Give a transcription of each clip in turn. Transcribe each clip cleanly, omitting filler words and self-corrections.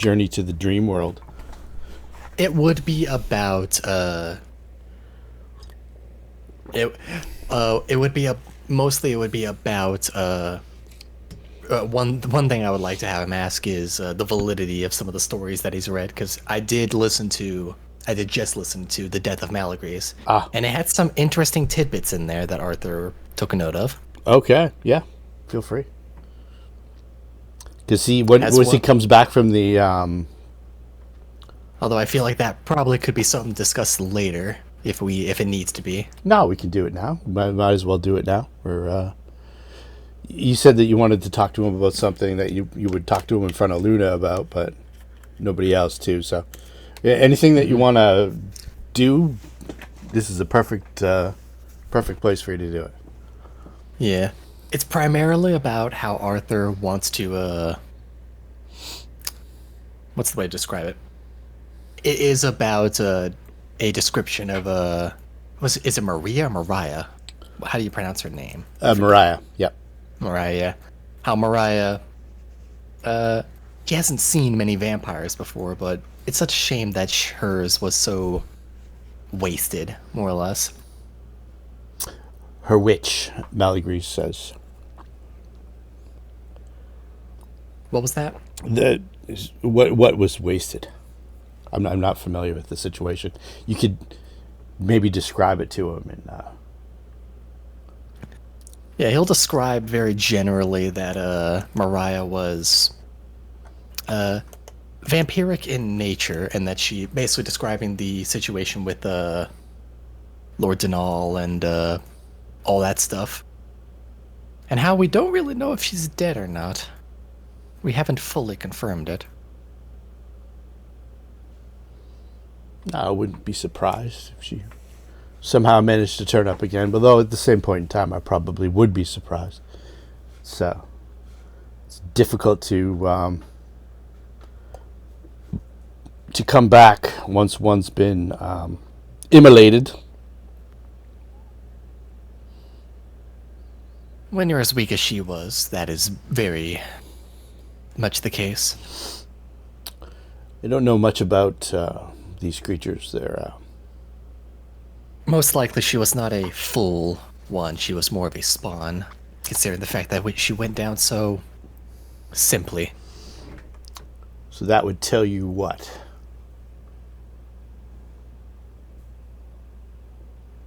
journey to the dream world? It would be about it would be mostly it would be about one thing I would like to have him ask is the validity of some of the stories that he's read, because I did just listen to The Death of Malygris, and it had some interesting tidbits in there that Arthur took a note of. Okay, yeah, feel free. Because once he comes back from the although I feel like that probably could be something discussed later if it needs to be. No, we can do it now. Might as well do it now. Or you said that you wanted to talk to him about something that you would talk to him in front of Luna about, but nobody else too. So, yeah, anything that you want to do, this is a perfect place for you to do it. Yeah, it's primarily about how Arthur wants to. What's the way to describe it? It is about a description of is it Maria or Mariah? How do you pronounce her name? Mariah. Yep. Mariah. How Mariah, she hasn't seen many vampires before, but it's such a shame that hers was so wasted, more or less. Her witch, Malygris says. What was that? What was wasted? I'm not familiar with the situation. You could maybe describe it to him and. Yeah, he'll describe very generally that Mariah was vampiric in nature, and that she basically describing the situation with Lord Denal and all that stuff, and how we don't really know if she's dead or not. We haven't fully confirmed it. I wouldn't be surprised if she somehow managed to turn up again, but though at the same point in time, I probably would be surprised. So it's difficult to come back once one's been immolated. When you're as weak as she was, that is very much the case. I don't know much about these creatures. They're most likely she was not a full one. She was more of a spawn, considering the fact that she went down so simply. So that would tell you what?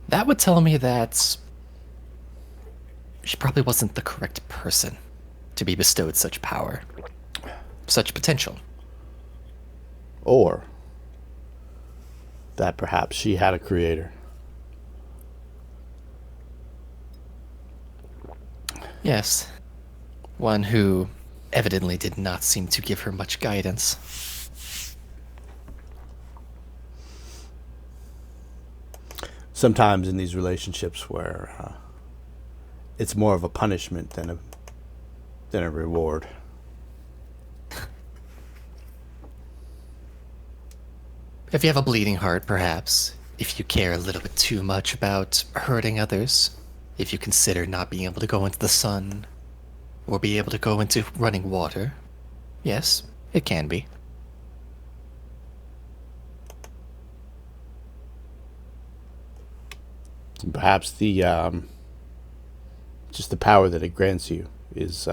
That would tell me that she probably wasn't the correct person to be bestowed such power, such potential. Or that perhaps she had a creator. Yes. One who evidently did not seem to give her much guidance. Sometimes in these relationships where it's more of a punishment than a reward. If you have a bleeding heart, perhaps, if you care a little bit too much about hurting others, if you consider not being able to go into the sun, or be able to go into running water, yes, it can be. Perhaps the just the power that it grants you is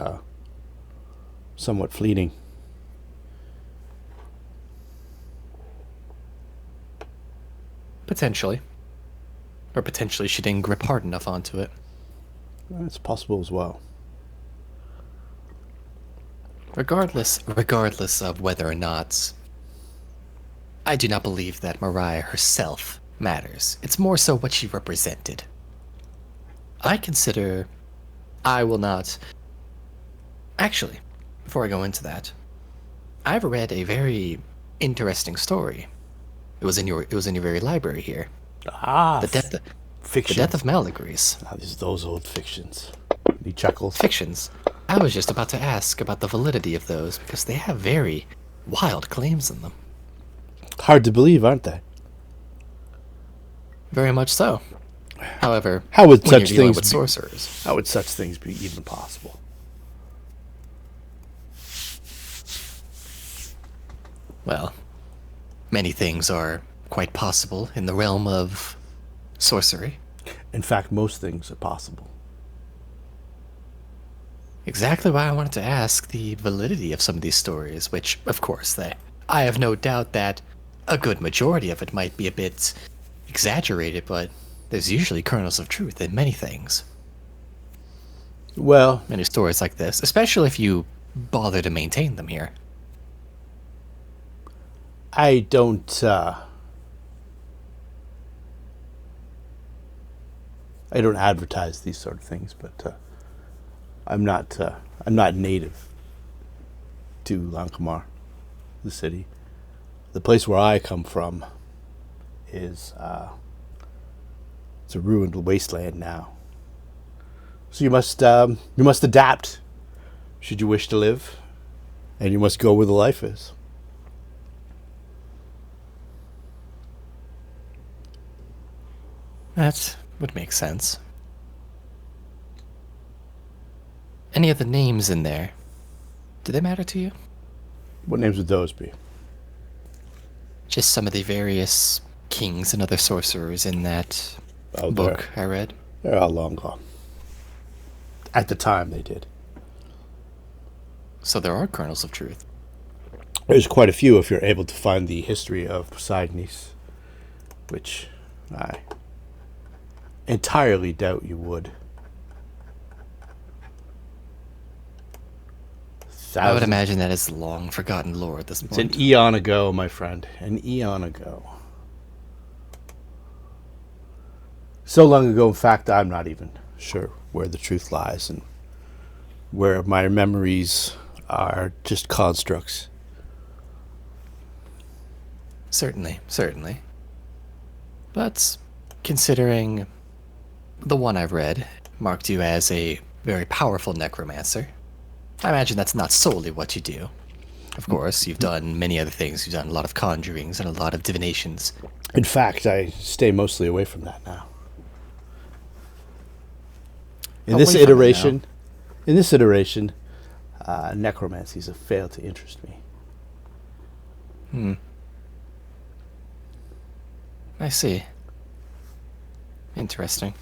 somewhat fleeting. Potentially. Or potentially she didn't grip hard enough onto it. That's possible as well. Regardless of whether or not, I do not believe that Mariah herself matters. It's more so what she represented. I will not... Actually, before I go into that, I've read a very interesting story. It was in your very library here. Fiction. The Death of Malygris. Those old fictions. He chuckles. Fictions. I was just about to ask about the validity of those, because they have very wild claims in them. Hard to believe, aren't they? Very much so. However, how would when such you're dealing things with sorcerers? How would such things be even possible? Well, many things are quite possible in the realm of sorcery. In fact, most things are possible. Exactly why I wanted to ask the validity of some of these stories, which, of course, I have no doubt that a good majority of it might be a bit exaggerated, but there's usually kernels of truth in many things. Well, Many stories like this, especially if you bother to maintain them here. I don't. I don't advertise these sort of things, but I'm not. I'm not native to Lankhmar, the city. The place where I come from is it's a ruined wasteland now. So you must adapt, should you wish to live, and you must go where the life is. That would make sense. Any of the names in there, do they matter to you? What names would those be? Just some of the various kings and other sorcerers in that Oh, book I read. they're all long gone. At the time, they did. So there are kernels of truth. There's quite a few if you're able to find the history of Paginarum, which I entirely doubt you would. I would imagine that is long forgotten lore at this It's point. an eon ago, my friend. An eon ago. So long ago, in fact, I'm not even sure where the truth lies and where my memories are just constructs. Certainly, certainly. But considering the one I've read marked you as a very powerful necromancer, I imagine that's not solely what you do. Of course, you've done many other things. You've done a lot of conjurings and a lot of divinations. In fact, I stay mostly away from that now. In Away this from it iteration, necromancies have failed to interest me. I see. Interesting.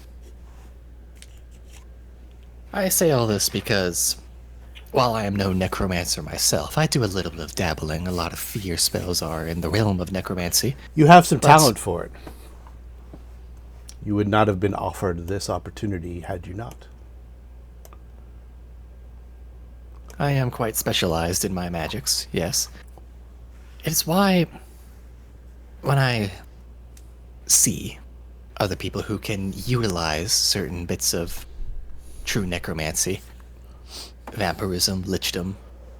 I say all this because, while I am no necromancer myself, I do a little bit of dabbling. A lot of fear spells are in the realm of necromancy. You have some But- talent for it. You would not have been offered this opportunity had you not. I am quite specialized in my magics, yes. It's why, when I see other people who can utilize certain bits of true necromancy, vampirism, lichdom,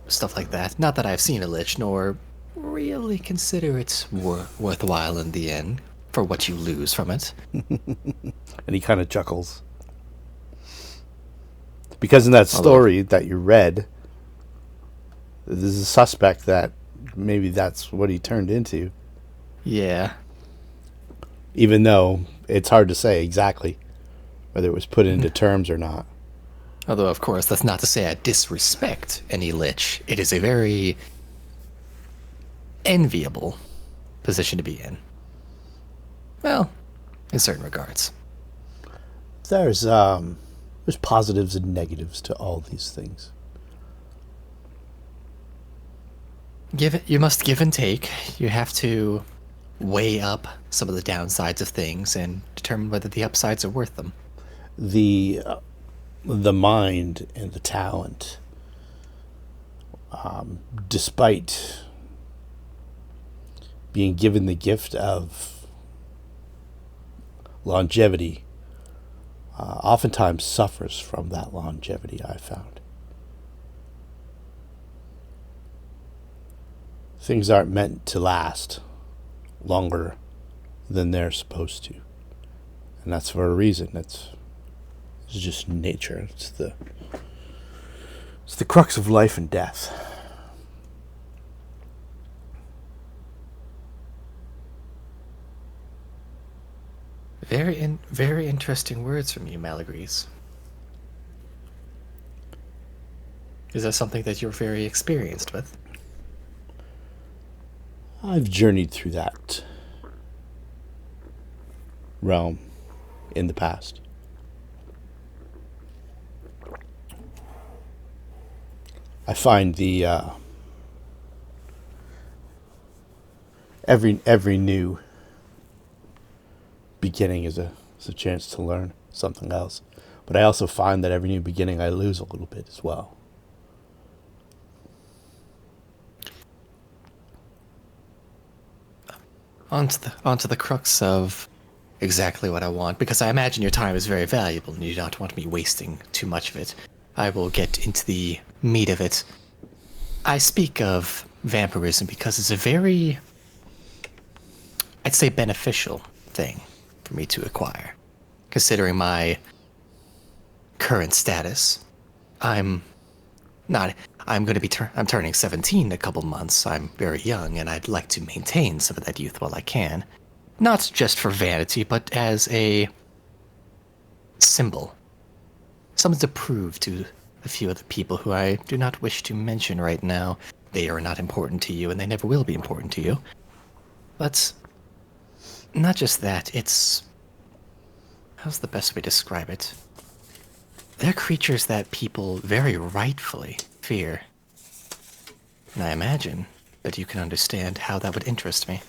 stuff like that. Not that I've seen a lich, nor really consider it worthwhile in the end for what you lose from it. And he kind of chuckles. Because in that story that you read, there's a suspect that maybe that's what he turned into. Yeah. Even though it's hard to say exactly whether it was put into terms or not. Although, of course, that's not to say I disrespect any lich. It is a very enviable position to be in. Well, in certain regards. There's positives and negatives to all these things. You must give and take. You have to weigh up some of the downsides of things and determine whether the upsides are worth them. The mind and the talent, despite being given the gift of longevity, oftentimes suffers from that longevity, I found. Things aren't meant to last longer than they're supposed to. And that's for a reason. It's just nature. It's the crux of life and death. Very interesting words from you, Malygris. Is that something that you're very experienced with? I've journeyed through that realm in the past. I find the every new beginning is a chance to learn something else. But I also find that every new beginning I lose a little bit as well. Onto the crux of exactly what I want, because I imagine your time is very valuable and you don't want me wasting too much of it. I will get into the meat of it. I speak of vampirism because it's a very, I'd say, beneficial thing for me to acquire. Considering my current status, I'm not. I'm going to be. I'm turning 17 in a couple months. I'm very young, and I'd like to maintain some of that youth while I can, not just for vanity, but as a symbol, something to prove to a few other people who I do not wish to mention right now. They are not important to you, and they never will be important to you. But not just that. It's how's the best way to describe it? They're creatures that people very rightfully fear. And I imagine that you can understand how that would interest me.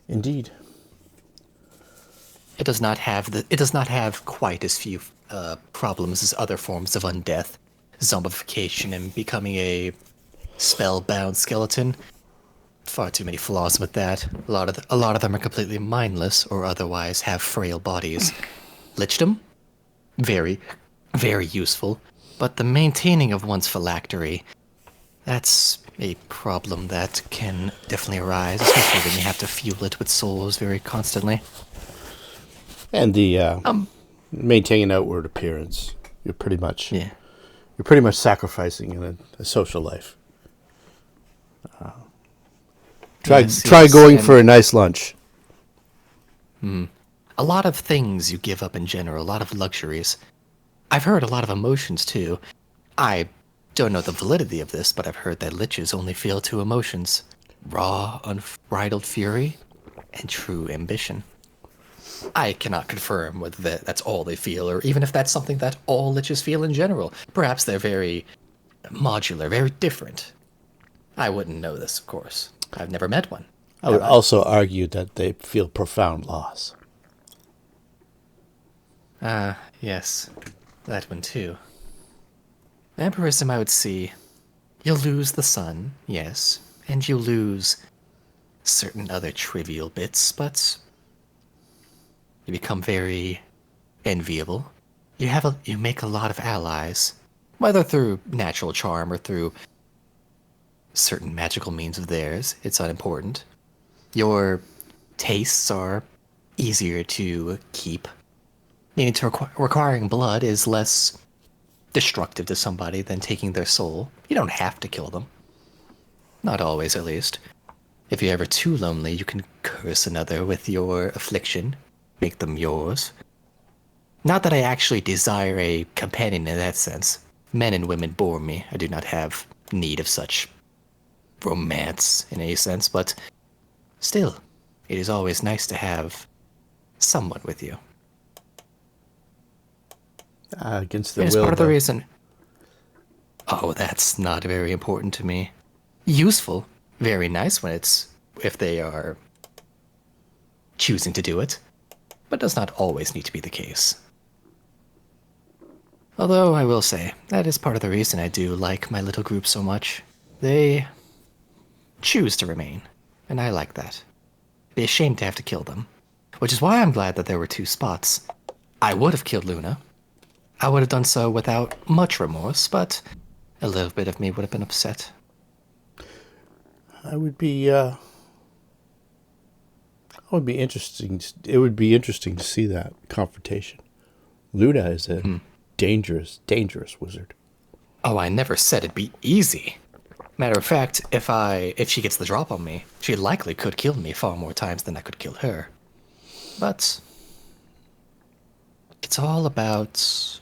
Indeed. It does not have quite as few problems as other forms of undeath, zombification, and becoming a spellbound skeleton. Far too many flaws with that. A lot of them are completely mindless or otherwise have frail bodies. Lichdom? Very, very useful. But the maintaining of one's phylactery, that's a problem that can definitely arise, especially when you have to fuel it with souls very constantly. And the maintaining an outward appearance, you're pretty much Yeah. you're pretty much sacrificing in a social life. Try Yes, going and for a nice lunch. a lot of things you give up in general, a lot of luxuries. I've heard a lot of emotions too. I don't know the validity of this, but I've heard that liches only feel two emotions: raw, unbridled fury, and true ambition. I cannot confirm whether that's all they feel, or even if that's something that all liches feel in general. Perhaps they're very modular, very different. I wouldn't know this, of course. I've never met one. I would Have I? also argue that they feel profound loss. Yes. That one too. Vampirism, I would see. You'll lose the sun, yes, and you'll lose certain other trivial bits, but you become very enviable. You make a lot of allies, whether through natural charm or through certain magical means of theirs. It's unimportant. Your tastes are easier to keep, meaning to requiring blood is less destructive to somebody than taking their soul. You don't have to kill them. Not always, at least. If you're ever too lonely, you can curse another with your affliction, make them yours. Not that I actually desire a companion in that sense. Men and women bore me. I do not have need of such romance in any sense, but still, it is always nice to have someone with you. Against the It is will, part of the though. reason. Oh, that's not very important to me. Useful, very nice if they are choosing to do it, but does not always need to be the case. Although I will say, that is part of the reason I do like my little group so much. They choose to remain, and I like that. Be ashamed to have to kill them, which is why I'm glad that there were two spots. I would have killed Luna. I would have done so without much remorse, but a little bit of me would have been upset. I would be. I would be interesting. It would be interesting to see that confrontation. Luna is a dangerous, dangerous wizard. Oh, I never said it'd be easy. Matter of fact, if she gets the drop on me, she likely could kill me far more times than I could kill her. But it's all about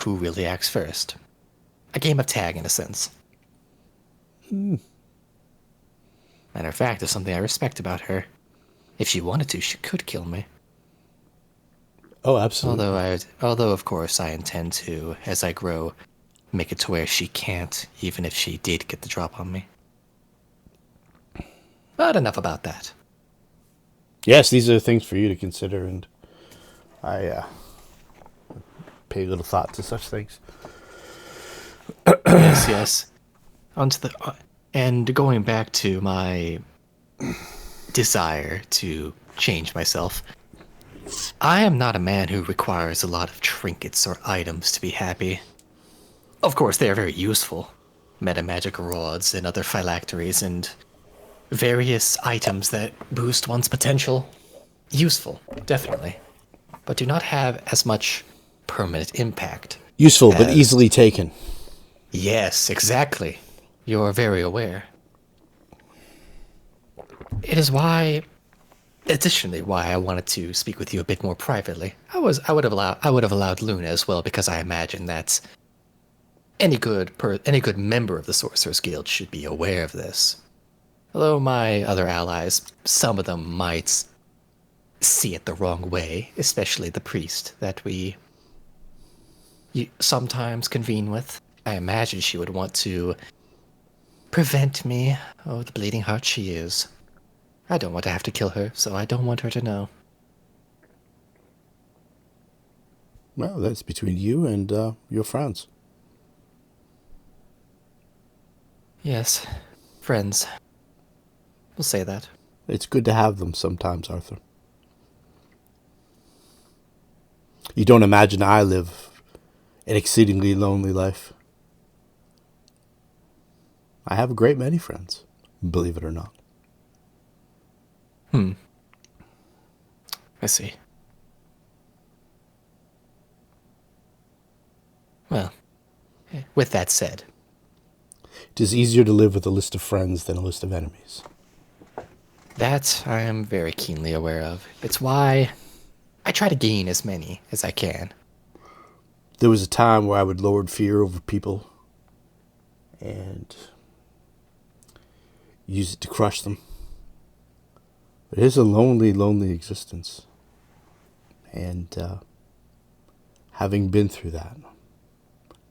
who really acts first. A game of tag, in a sense. Matter of fact, there's something I respect about her. If she wanted to, she could kill me. Oh, absolutely. Although of course I intend to, as I grow, make it to where she can't, even if she did get the drop on me. But enough about that. Yes, these are things for you to consider, and I pay little thought to such things. Yes, yes. Onto the and going back to my desire to change myself. I am not a man who requires a lot of trinkets or items to be happy. Of course, they are very useful. Metamagic rods and other phylacteries and various items that boost one's potential. Useful, definitely. But do not have as much permanent impact. Useful, but as- easily taken. Yes, exactly. You're very aware. It is why, additionally, why I wanted to speak with you a bit more privately. I would have allowed Luna as well, because I imagine that any good member of the Sorcerers Guild should be aware of this. Although my other allies, some of them might see it the wrong way, especially the priest that we sometimes convene with. I imagine she would want to prevent me. Oh, the bleeding heart she is. I don't want to have to kill her, so I don't want her to know. Well, that's between you and your friends. Yes, friends. We'll say that. It's good to have them sometimes, Arthur. You don't imagine I live an exceedingly lonely life. I have a great many friends, believe it or not. I see. Well, with that said, It is easier to live with a list of friends than a list of enemies. that I am very keenly aware of. It's why I try to gain as many as I can. There was a time where I would lord fear over people and use it to crush them. It is a lonely, lonely existence. And having been through that,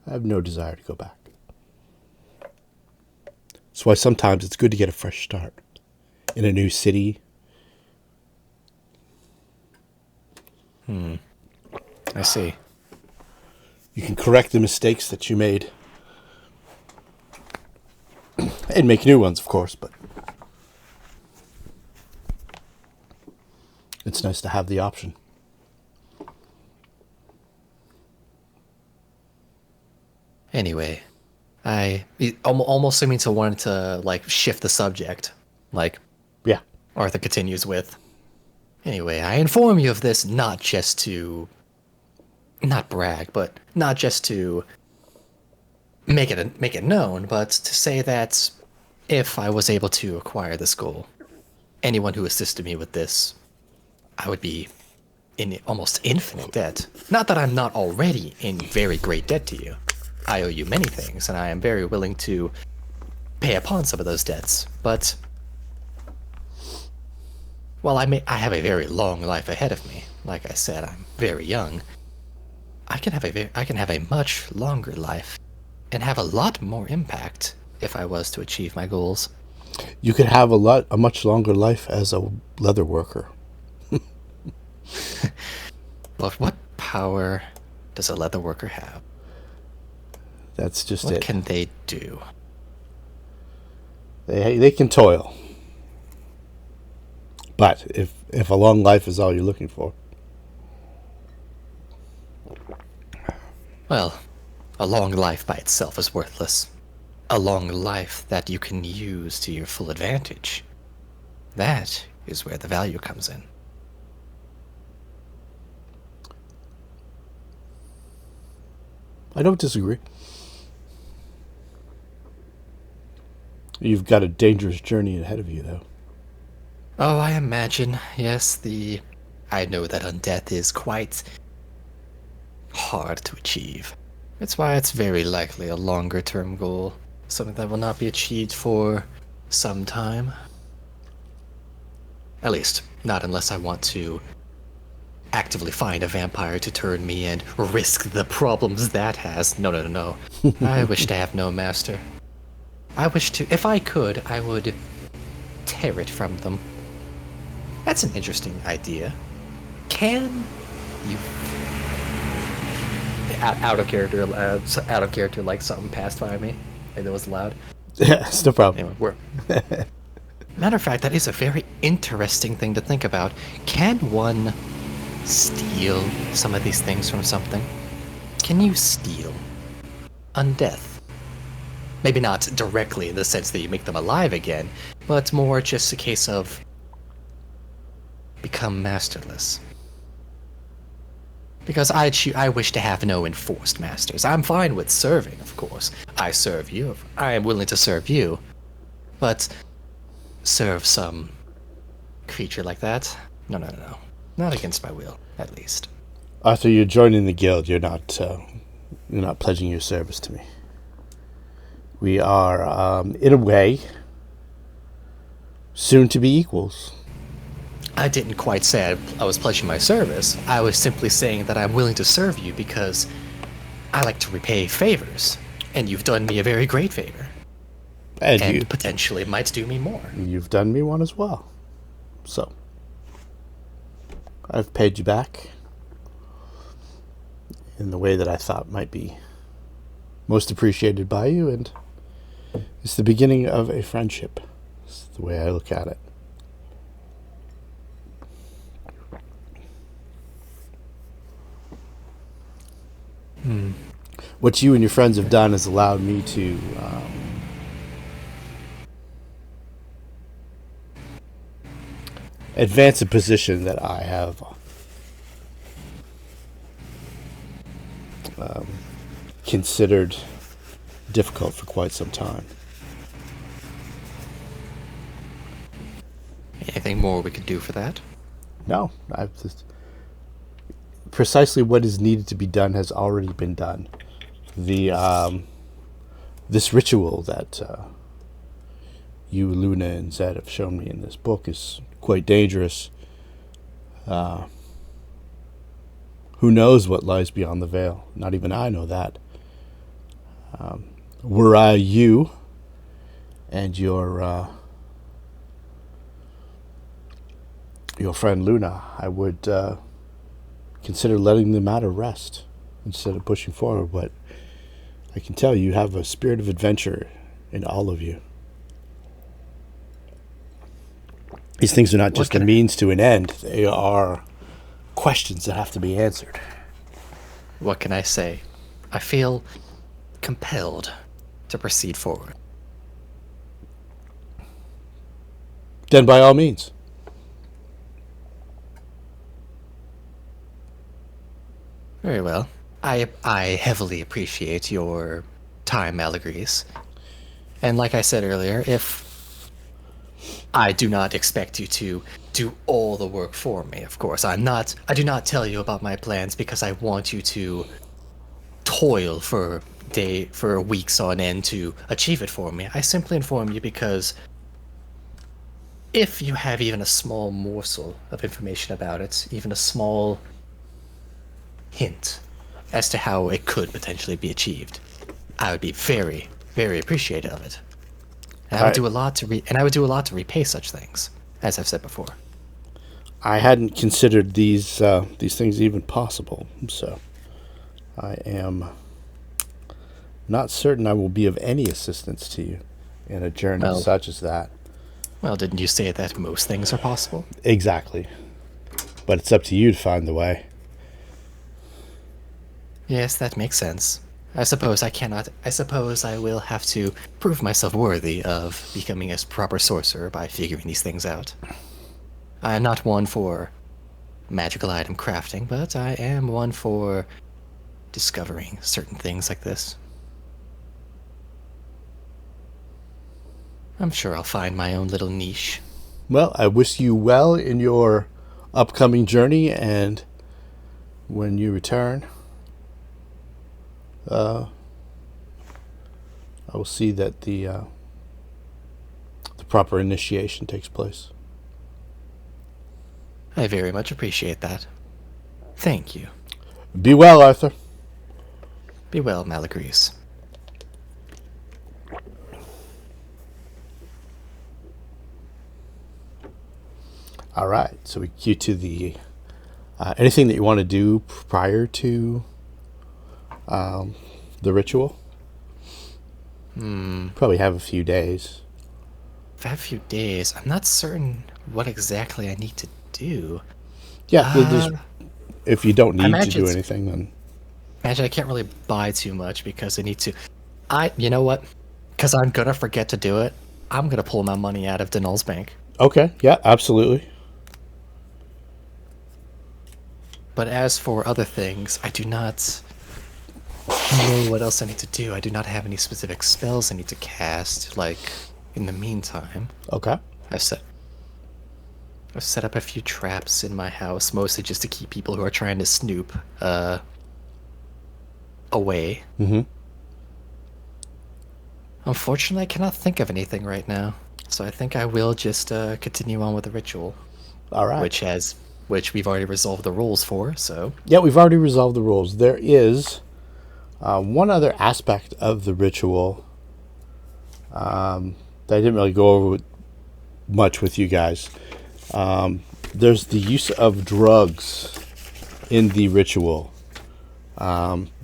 I have no desire to go back. That's why sometimes it's good to get a fresh start in a new city. I see. You can correct the mistakes that you made. And make new ones, of course, but it's nice to have the option. Anyway, it almost seeming to want to like shift the subject. Like Yeah. Arthur continues with, anyway, I inform you of this not just to not brag, but not just to make it known, but to say that if I was able to acquire this goal, anyone who assisted me with this, I would be in almost infinite debt. Not that I'm not already in very great debt to you. I owe you many things, and I am very willing to pay upon some of those debts. But while I have a very long life ahead of me, like I said, I'm very young. I can have a much longer life, and have a lot more impact if I was to achieve my goals. You could have a much longer life as a leather worker. But what power does a leather worker have? That's just What it. can they do? They can toil. But if a long life is all you're looking for, Well, a long life by itself is worthless. A long life that you can use to your full advantage. That is where the value comes in. I don't disagree. You've got a dangerous journey ahead of you, though. Oh, I imagine, yes, I know that undeath is quite hard to achieve. It's why it's very likely a longer term goal. Something that will not be achieved for some time. At least, not unless I want to actively find a vampire to turn me and risk the problems that has. No, no, no, no. I wish to have no master. I wish to, if I could, I would tear it from them. That's an interesting idea. Can you out of character, like something passed by me, and it was loud. Yeah, it's no problem. Anyway, matter of fact, that is a very interesting thing to think about. Can one steal some of these things from something? Can you steal undeath? Maybe not directly in the sense that you make them alive again, but more just a case of become masterless. Because I wish to have no enforced masters. I'm fine with serving, of course. I serve you. I am willing to serve you. But serve some creature like that? No, no, no, no. Not against my will, at least. Arthur, you're joining the guild. You're not pledging your service to me. We are, in a way, soon to be equals. I didn't quite say I was pledging my service. I was simply saying that I'm willing to serve you because I like to repay favors. And you've done me a very great favor. And you potentially might do me more. You've done me one as well. So, I've paid you back in the way that I thought might be most appreciated by you, and it's the beginning of a friendship. It's the way I look at it. What you and your friends have done has allowed me to advance a position that I have considered difficult for quite some time. Anything more we could do for that? No, precisely what is needed to be done has already been done. This ritual that you, Luna, and Zed have shown me in this book is quite dangerous. Who knows what lies beyond the veil? Not even I know that. Were I you and your friend Luna, I would consider letting the matter rest instead of pushing forward. But I can tell you have a spirit of adventure in all of you. These things are not just a means to an end. They are questions that have to be answered. What can I say? I feel compelled to proceed forward. Then by all means. Very well. I heavily appreciate your time, Malygris. And like I said earlier, if I do not expect you to do all the work for me, of course. I do not tell you about my plans because I want you to toil for weeks on end to achieve it for me. I simply inform you because if you have even a small morsel of information about it, even a small hint as to how it could potentially be achieved, I would be very, very appreciative of it. And I would do a lot to repay such things, as I've said before. I hadn't considered these things even possible, so I am not certain I will be of any assistance to you in a journey such as that. Well, didn't you say that most things are possible? Exactly. But it's up to you to find the way. Yes, that makes sense. I suppose I will have to prove myself worthy of becoming a proper sorcerer by figuring these things out. I am not one for magical item crafting, but I am one for discovering certain things like this. I'm sure I'll find my own little niche. Well, I wish you well in your upcoming journey, and when you return, I will see that the proper initiation takes place. I very much appreciate that. Thank you. Be well, Arthur. Be well, Malygris. All right, so we cue to the anything that you want to do prior to the ritual. Probably have a few days. If I have a few days, I'm not certain what exactly I need to do. Yeah, if you don't need to do it's- anything, then Imagine I can't really buy too much because I need to. You know what? Because I'm gonna forget to do it. I'm gonna pull my money out of Denal's bank. okay, yeah, absolutely. But as for other things, I do not know what else I need to do. I do not have any specific spells I need to cast. Like in the meantime, Okay. I've set I've set up a few traps in my house, mostly just to keep people who are trying to snoop away. Mm-hmm. Unfortunately, I cannot think of anything right now, so I think I will just continue on with the ritual, All right. which we've already resolved the rules for. So Yeah, we've already resolved the rules. There is one other aspect of the ritual that I didn't really go over much with you guys. There's the use of drugs in the ritual.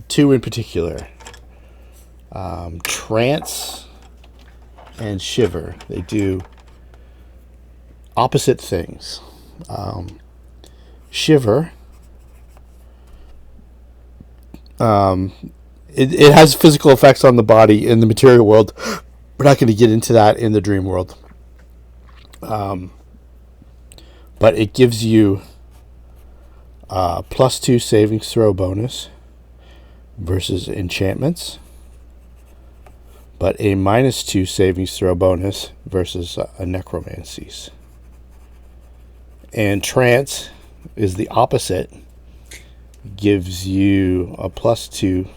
Two in particular. Trance and shiver. They do opposite things. Shiver, it has physical effects on the body in the material world. We're not going to get into that in the dream world. But it gives you +2 savings throw bonus versus enchantments, but a -2 savings throw bonus versus a necromancies. And trance is the opposite, gives you a +2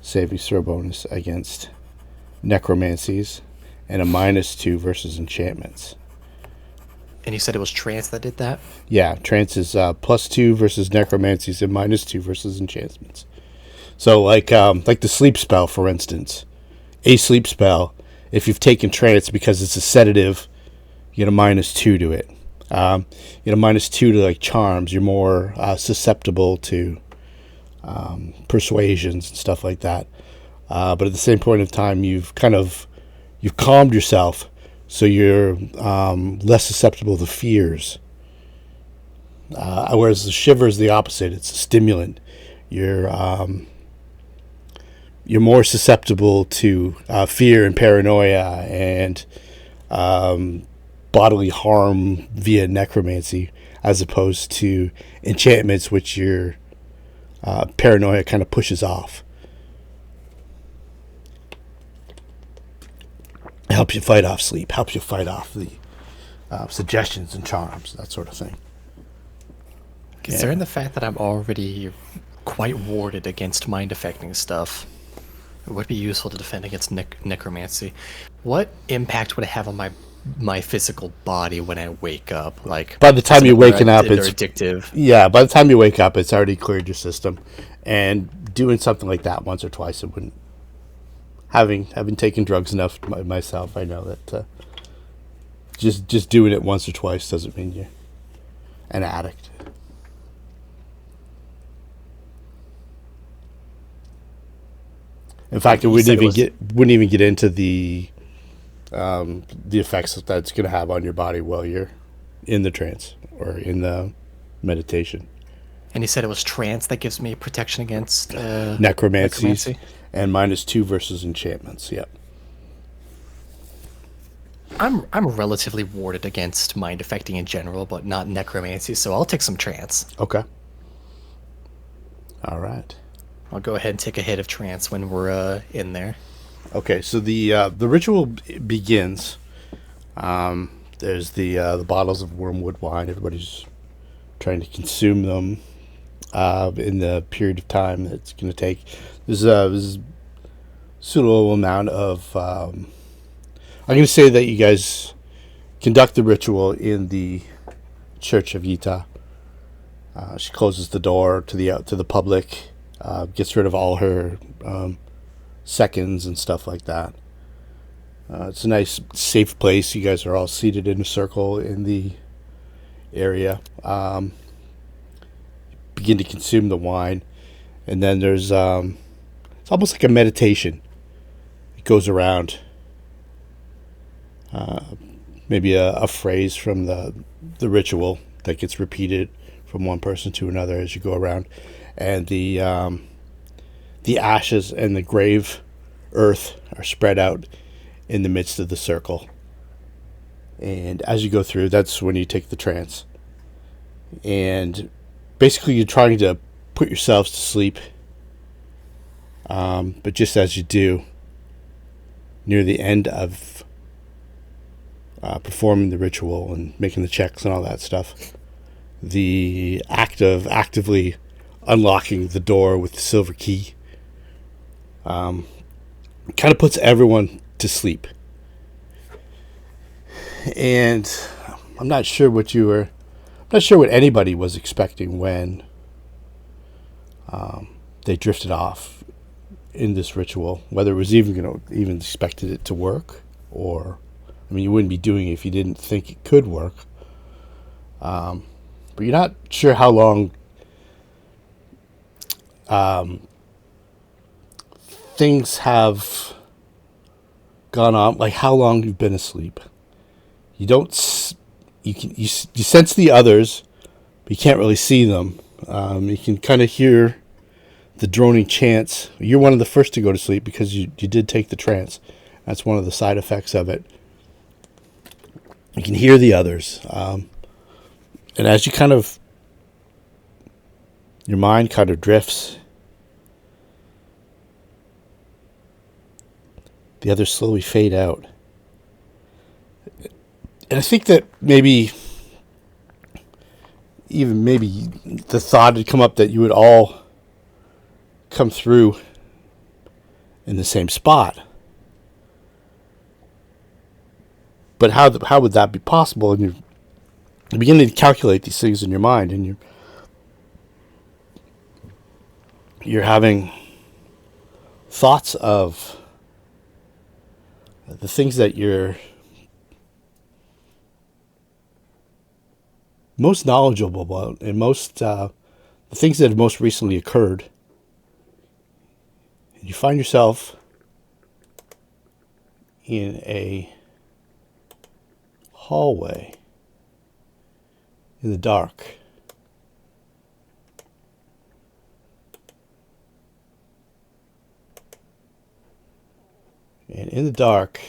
savings throw bonus against necromancies and a -2 versus enchantments. And you said it was trance that did that? Yeah, trance is +2 versus necromancies and -2 versus enchantments. So like the sleep spell, for instance, a sleep spell, if you've taken trance because it's a sedative, you get a -2 to it. You get a -2 to like charms. You're more susceptible to persuasions and stuff like that. But at the same point of time, you've calmed yourself, so you're less susceptible to fears. Whereas the shiver is the opposite. It's a stimulant. You're more susceptible to fear and paranoia and bodily harm via necromancy, as opposed to enchantments, which your paranoia kind of pushes off. It helps you fight off sleep, helps you fight off the suggestions and charms, that sort of thing. Considering the fact that I'm already quite warded against mind affecting stuff, it would be useful to defend against necromancy. What impact would it have on my physical body when I wake up? Like, by the time you're waking up, it's it's addictive. Yeah, by the time you wake up, it's already cleared your system. And doing something like that once or twice, it wouldn't. Having taken drugs enough myself, I know that just doing it once or twice doesn't mean you're an addict. In fact, it wouldn't even get into the effects that that's going to have on your body while you're in the trance or in the meditation. And he said it was trance that gives me protection against Necromancy. And -2 versus enchantments. Yep. I'm relatively warded against mind affecting in general, but not necromancy, so I'll take some trance. Okay. All right. I'll go ahead and take a hit of trance when we're in there. Okay, so the ritual begins. There's the bottles of wormwood wine. Everybody's trying to consume them in the period of time that it's going to take. There's a suitable amount of. I'm going to say that you guys conduct the ritual in the Church of Utah. She closes the door to the public, gets rid of all her seconds and stuff like that. It's a nice, safe place. You guys are all seated in a circle in the area. Begin to consume the wine, and then there's it's almost like a meditation. It goes around. Maybe a phrase from the ritual that gets repeated from one person to another as you go around, and the ashes and the grave earth are spread out in the midst of the circle. And as you go through, that's when you take the trance. And basically, you're trying to put yourselves to sleep. But just as you do, near the end of performing the ritual and making the checks and all that stuff, the act of actively unlocking the door with the silver key kind of puts everyone to sleep. And I'm not sure what anybody was expecting when they drifted off in this ritual, whether it was even expected it to work, or, I mean, you wouldn't be doing it if you didn't think it could work. But you're not sure how long things have gone on, like how long you've been asleep. You don't, you sense the others, but you can't really see them. You can kind of hear the droning chants. You're one of the first to go to sleep because you did take the trance. That's one of the side effects of it. You can hear the others. And as you your mind kind of drifts, the others slowly fade out. And I think that maybe the thought had come up that you would all come through in the same spot. But how would that be possible? And you're beginning to calculate these things in your mind, and you're having thoughts of the things that you're most knowledgeable about, and the things that have most recently occurred. And you find yourself in a hallway in the dark. And in the dark,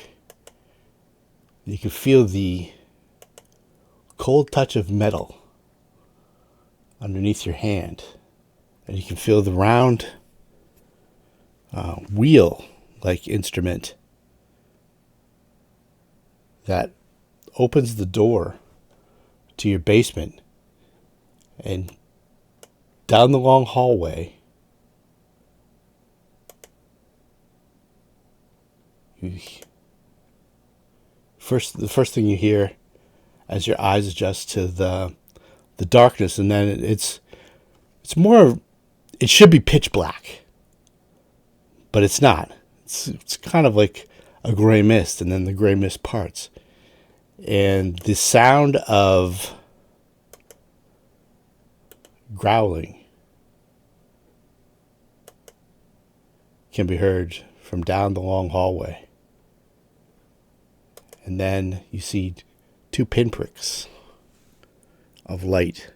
you can feel the cold touch of metal underneath your hand. And you can feel the round wheel-like instrument that opens the door to your basement. And down the long hallway, the first thing you hear as your eyes adjust to the darkness, and then it's more, it should be pitch black, but it's not. It's kind of like a gray mist, and then the gray mist parts, and the sound of growling can be heard from down the long hallway. And then you see two pinpricks of light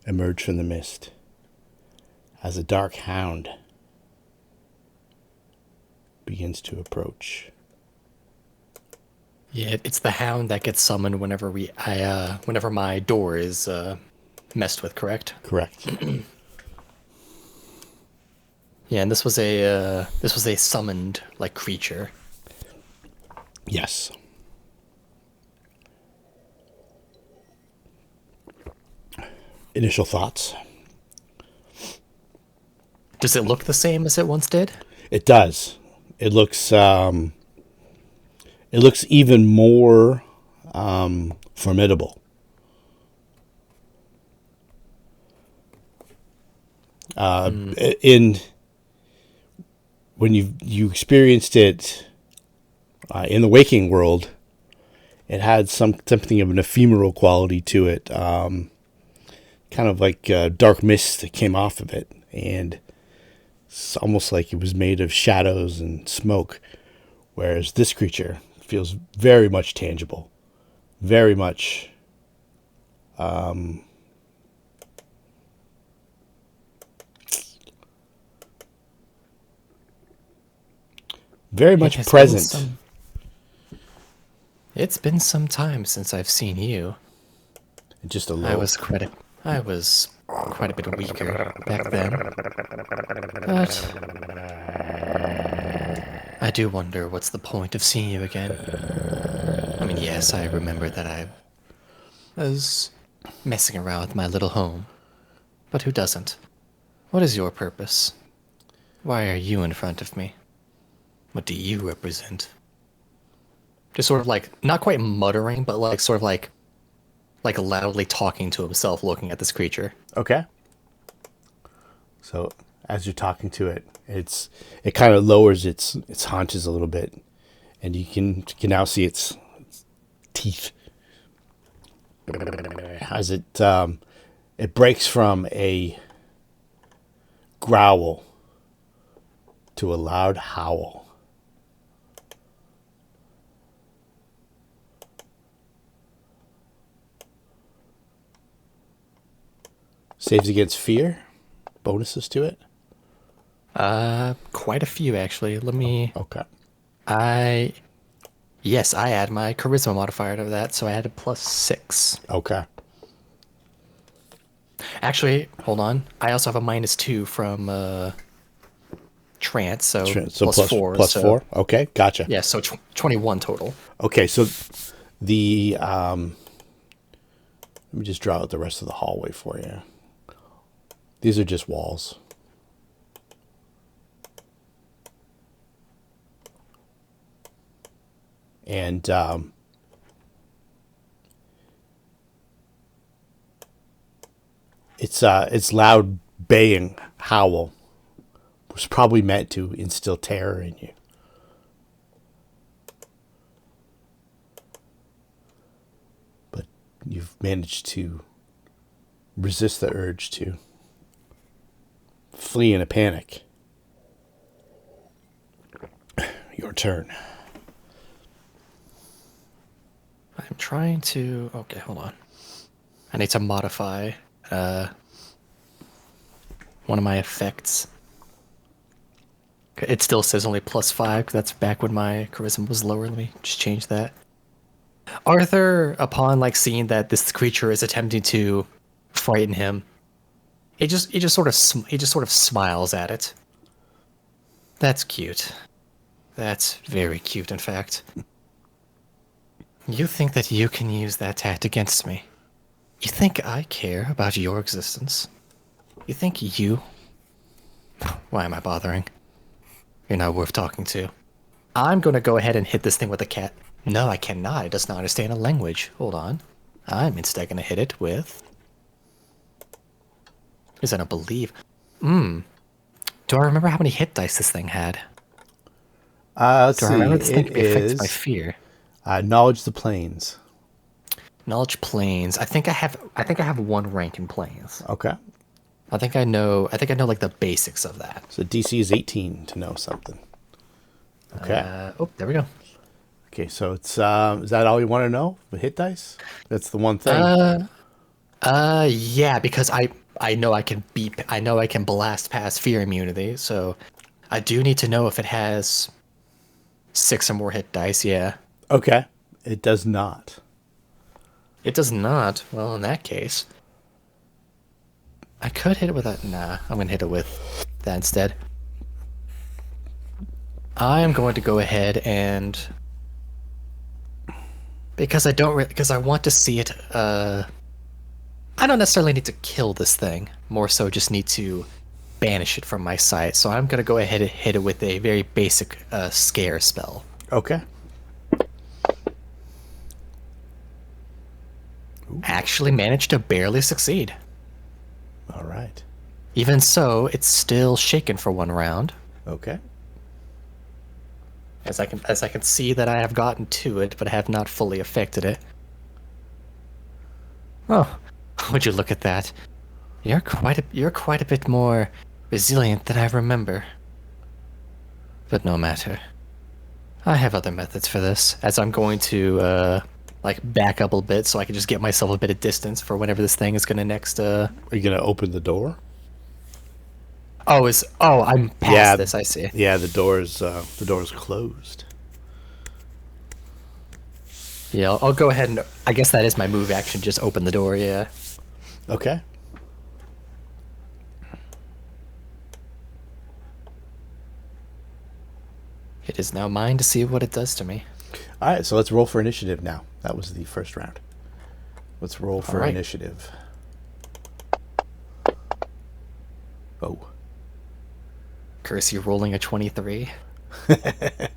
emerge from the mist as a dark hound begins to approach. Yeah, it's the hound that gets summoned whenever whenever my door is messed with, correct? Correct. Yeah, and this was a summoned like creature. Yes. Initial thoughts. Does it look the same as it once did? It does. It looks even more formidable. In when you experienced it in the waking world, it had something of an ephemeral quality to it, kind of like dark mist that came off of it, and it's almost like it was made of shadows and smoke. Whereas this creature feels very much tangible, very much. Very much present. It's been some time since I've seen you. Just a little. I was quite a bit weaker back then. But I do wonder what's the point of seeing you again. I mean, yes, I remember that I was messing around with my little home. But who doesn't? What is your purpose? Why are you in front of me? What do you represent? Just sort of like, not quite muttering, but like sort of like loudly talking to himself, looking at this creature. Okay. So as you're talking to it, it kind of lowers its haunches a little bit, and you can now see its teeth as it breaks from a growl to a loud howl. Saves against fear. Bonuses to it. Quite a few actually. Let me. Okay. Yes, I add my charisma modifier to that, so I added +6. Okay. Actually, hold on. I also have a -2 from trance, so +4. Plus 4. Okay, gotcha. Yeah, so 21 total. Okay, so let me just draw out the rest of the hallway for you. These are just walls. And its loud baying howl was probably meant to instill terror in you. But you've managed to resist the urge to flee in a panic. Your turn. I'm trying to... Okay, hold on. I need to modify one of my effects. It still says only +5, because that's back when my charisma was lower. Let me just change that. Arthur, upon like seeing that this creature is attempting to frighten him, he just sort of smiles at it. That's cute. That's very cute, in fact. You think that you can use that tact against me? You think I care about your existence? You think you... Why am I bothering? You're not worth talking to. I'm gonna go ahead and hit this thing with a cat. No, I cannot. It does not understand a language. Hold on. I'm instead gonna hit it with... Because I don't believe... Do I remember how many hit dice this thing had? Let's Do I see. remember this thing It to be affected is by fear? knowledge the planes. Knowledge planes. I think I have 1 rank in planes. Okay. I think I know like the basics of that. So DC is 18 to know something. Okay. Oh, there we go. Okay, so it's is that all you want to know? The hit dice? That's the one thing. Yeah, because I know I can blast past fear immunity, so I do need to know if it has 6 or more hit dice, yeah. Okay. It does not. It does not. Well, in that case, I could hit it with that. Nah, I'm gonna hit it with that instead. I'm going to go ahead and because I want to see it. I don't necessarily need to kill this thing. More so, just need to banish it from my sight. So I'm gonna go ahead and hit it with a very basic scare spell. Okay. Actually managed to barely succeed. All right. Even so, it's still shaken for 1 round. Okay. As I can see that I have gotten to it, but have not fully affected it. Oh, would you look at that? You're quite a bit more resilient than I remember. But no matter. I have other methods for this, as I'm going to like back up a bit so I can just get myself a bit of distance for whenever this thing is gonna next Are you gonna open the door? I'm past this, I see. Yeah, the door's closed. Yeah, I'll go ahead and I guess that is my move action, just open the door, yeah. Okay. It is now mine to see what it does to me. All right, so let's roll for initiative now. That was the first round. Let's roll for initiative. Oh. Curse you rolling a 23. I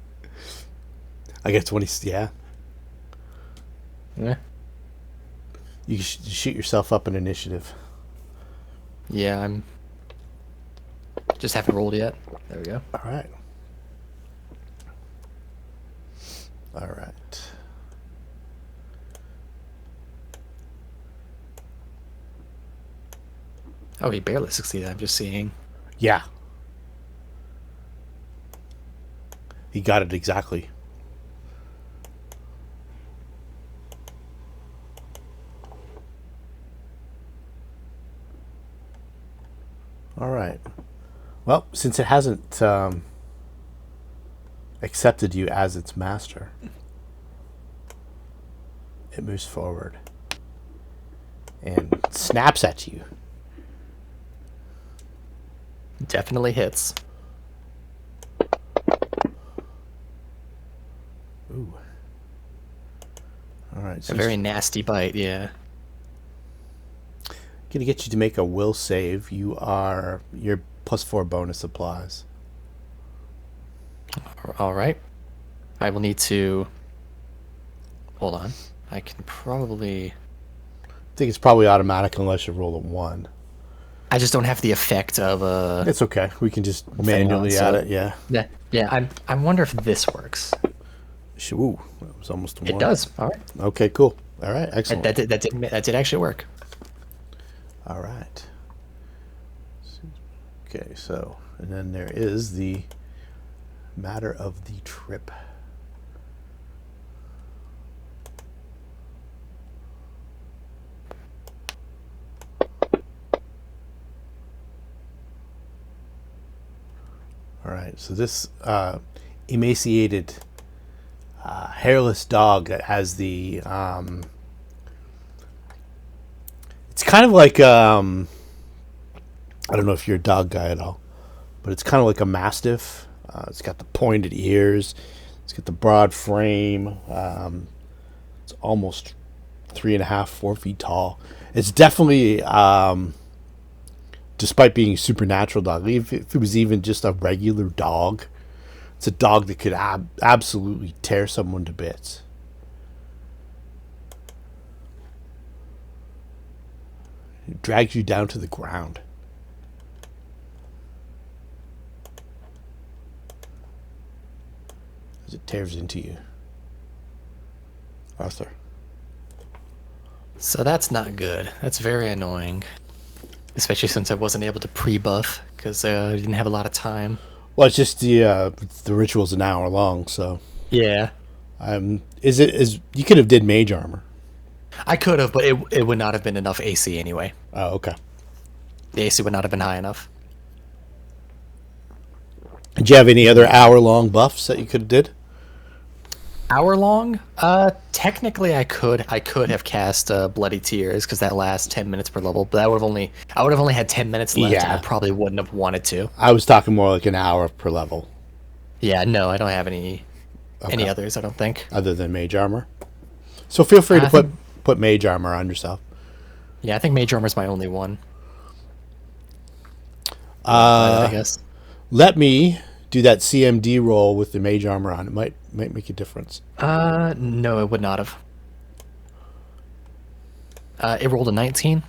get 20, yeah. Yeah. You shoot yourself up an initiative. Yeah, I'm just haven't rolled yet. There we go. All right. All right. Oh, he barely succeeded. I'm just seeing. Yeah. He got it exactly. All right. Well, since it hasn't accepted you as its master, it moves forward and snaps at you. Definitely hits. Ooh. All right. A very nasty bite, yeah. Gonna get you to make a will save. Your +4 bonus applies. All right. I will need to. Hold on. I can probably. I think it's probably automatic unless you roll a 1. I just don't have the effect of It's okay. We can just manually add it. Yeah. Yeah. I wonder if this works. Ooh, that was almost a 1. It does. All right. Okay. Cool. All right. Excellent. That did actually work. All right. Okay. So, and then there is the matter of the trip. All right, so this emaciated, hairless dog that has the. It's kind of like I don't know if you're a dog guy at all, but it's kind of like a mastiff. It's got the pointed ears. It's got the broad frame. It's almost 3.5, 4 feet tall. It's definitely. Despite being a supernatural dog, if it was even just a regular dog, it's a dog that could absolutely tear someone to bits. It drags you down to the ground. As it tears into you. Arthur. So that's not good. That's very annoying. Especially since I wasn't able to pre-buff because I didn't have a lot of time. Well, it's just the ritual's an hour long, so Yeah, is you could have did mage armor. I could have, but it would not have been enough AC anyway. Oh, okay. The AC would not have been high enough. Did you have any other hour long buffs that you could have did? Hour long? Technically I could have cast Bloody Tears because that lasts 10 minutes per level, but I would have only had 10 minutes left, and I probably wouldn't have wanted to. I was talking more like an hour per level. Yeah, no, I don't have any others, I don't think. Other than mage armor. So feel free to put mage armor on yourself. Yeah, I think Mage Armor is my only one. I guess. Let me do that CMD roll with the mage armor on. It might make a difference. No, it would not have. It rolled a 19.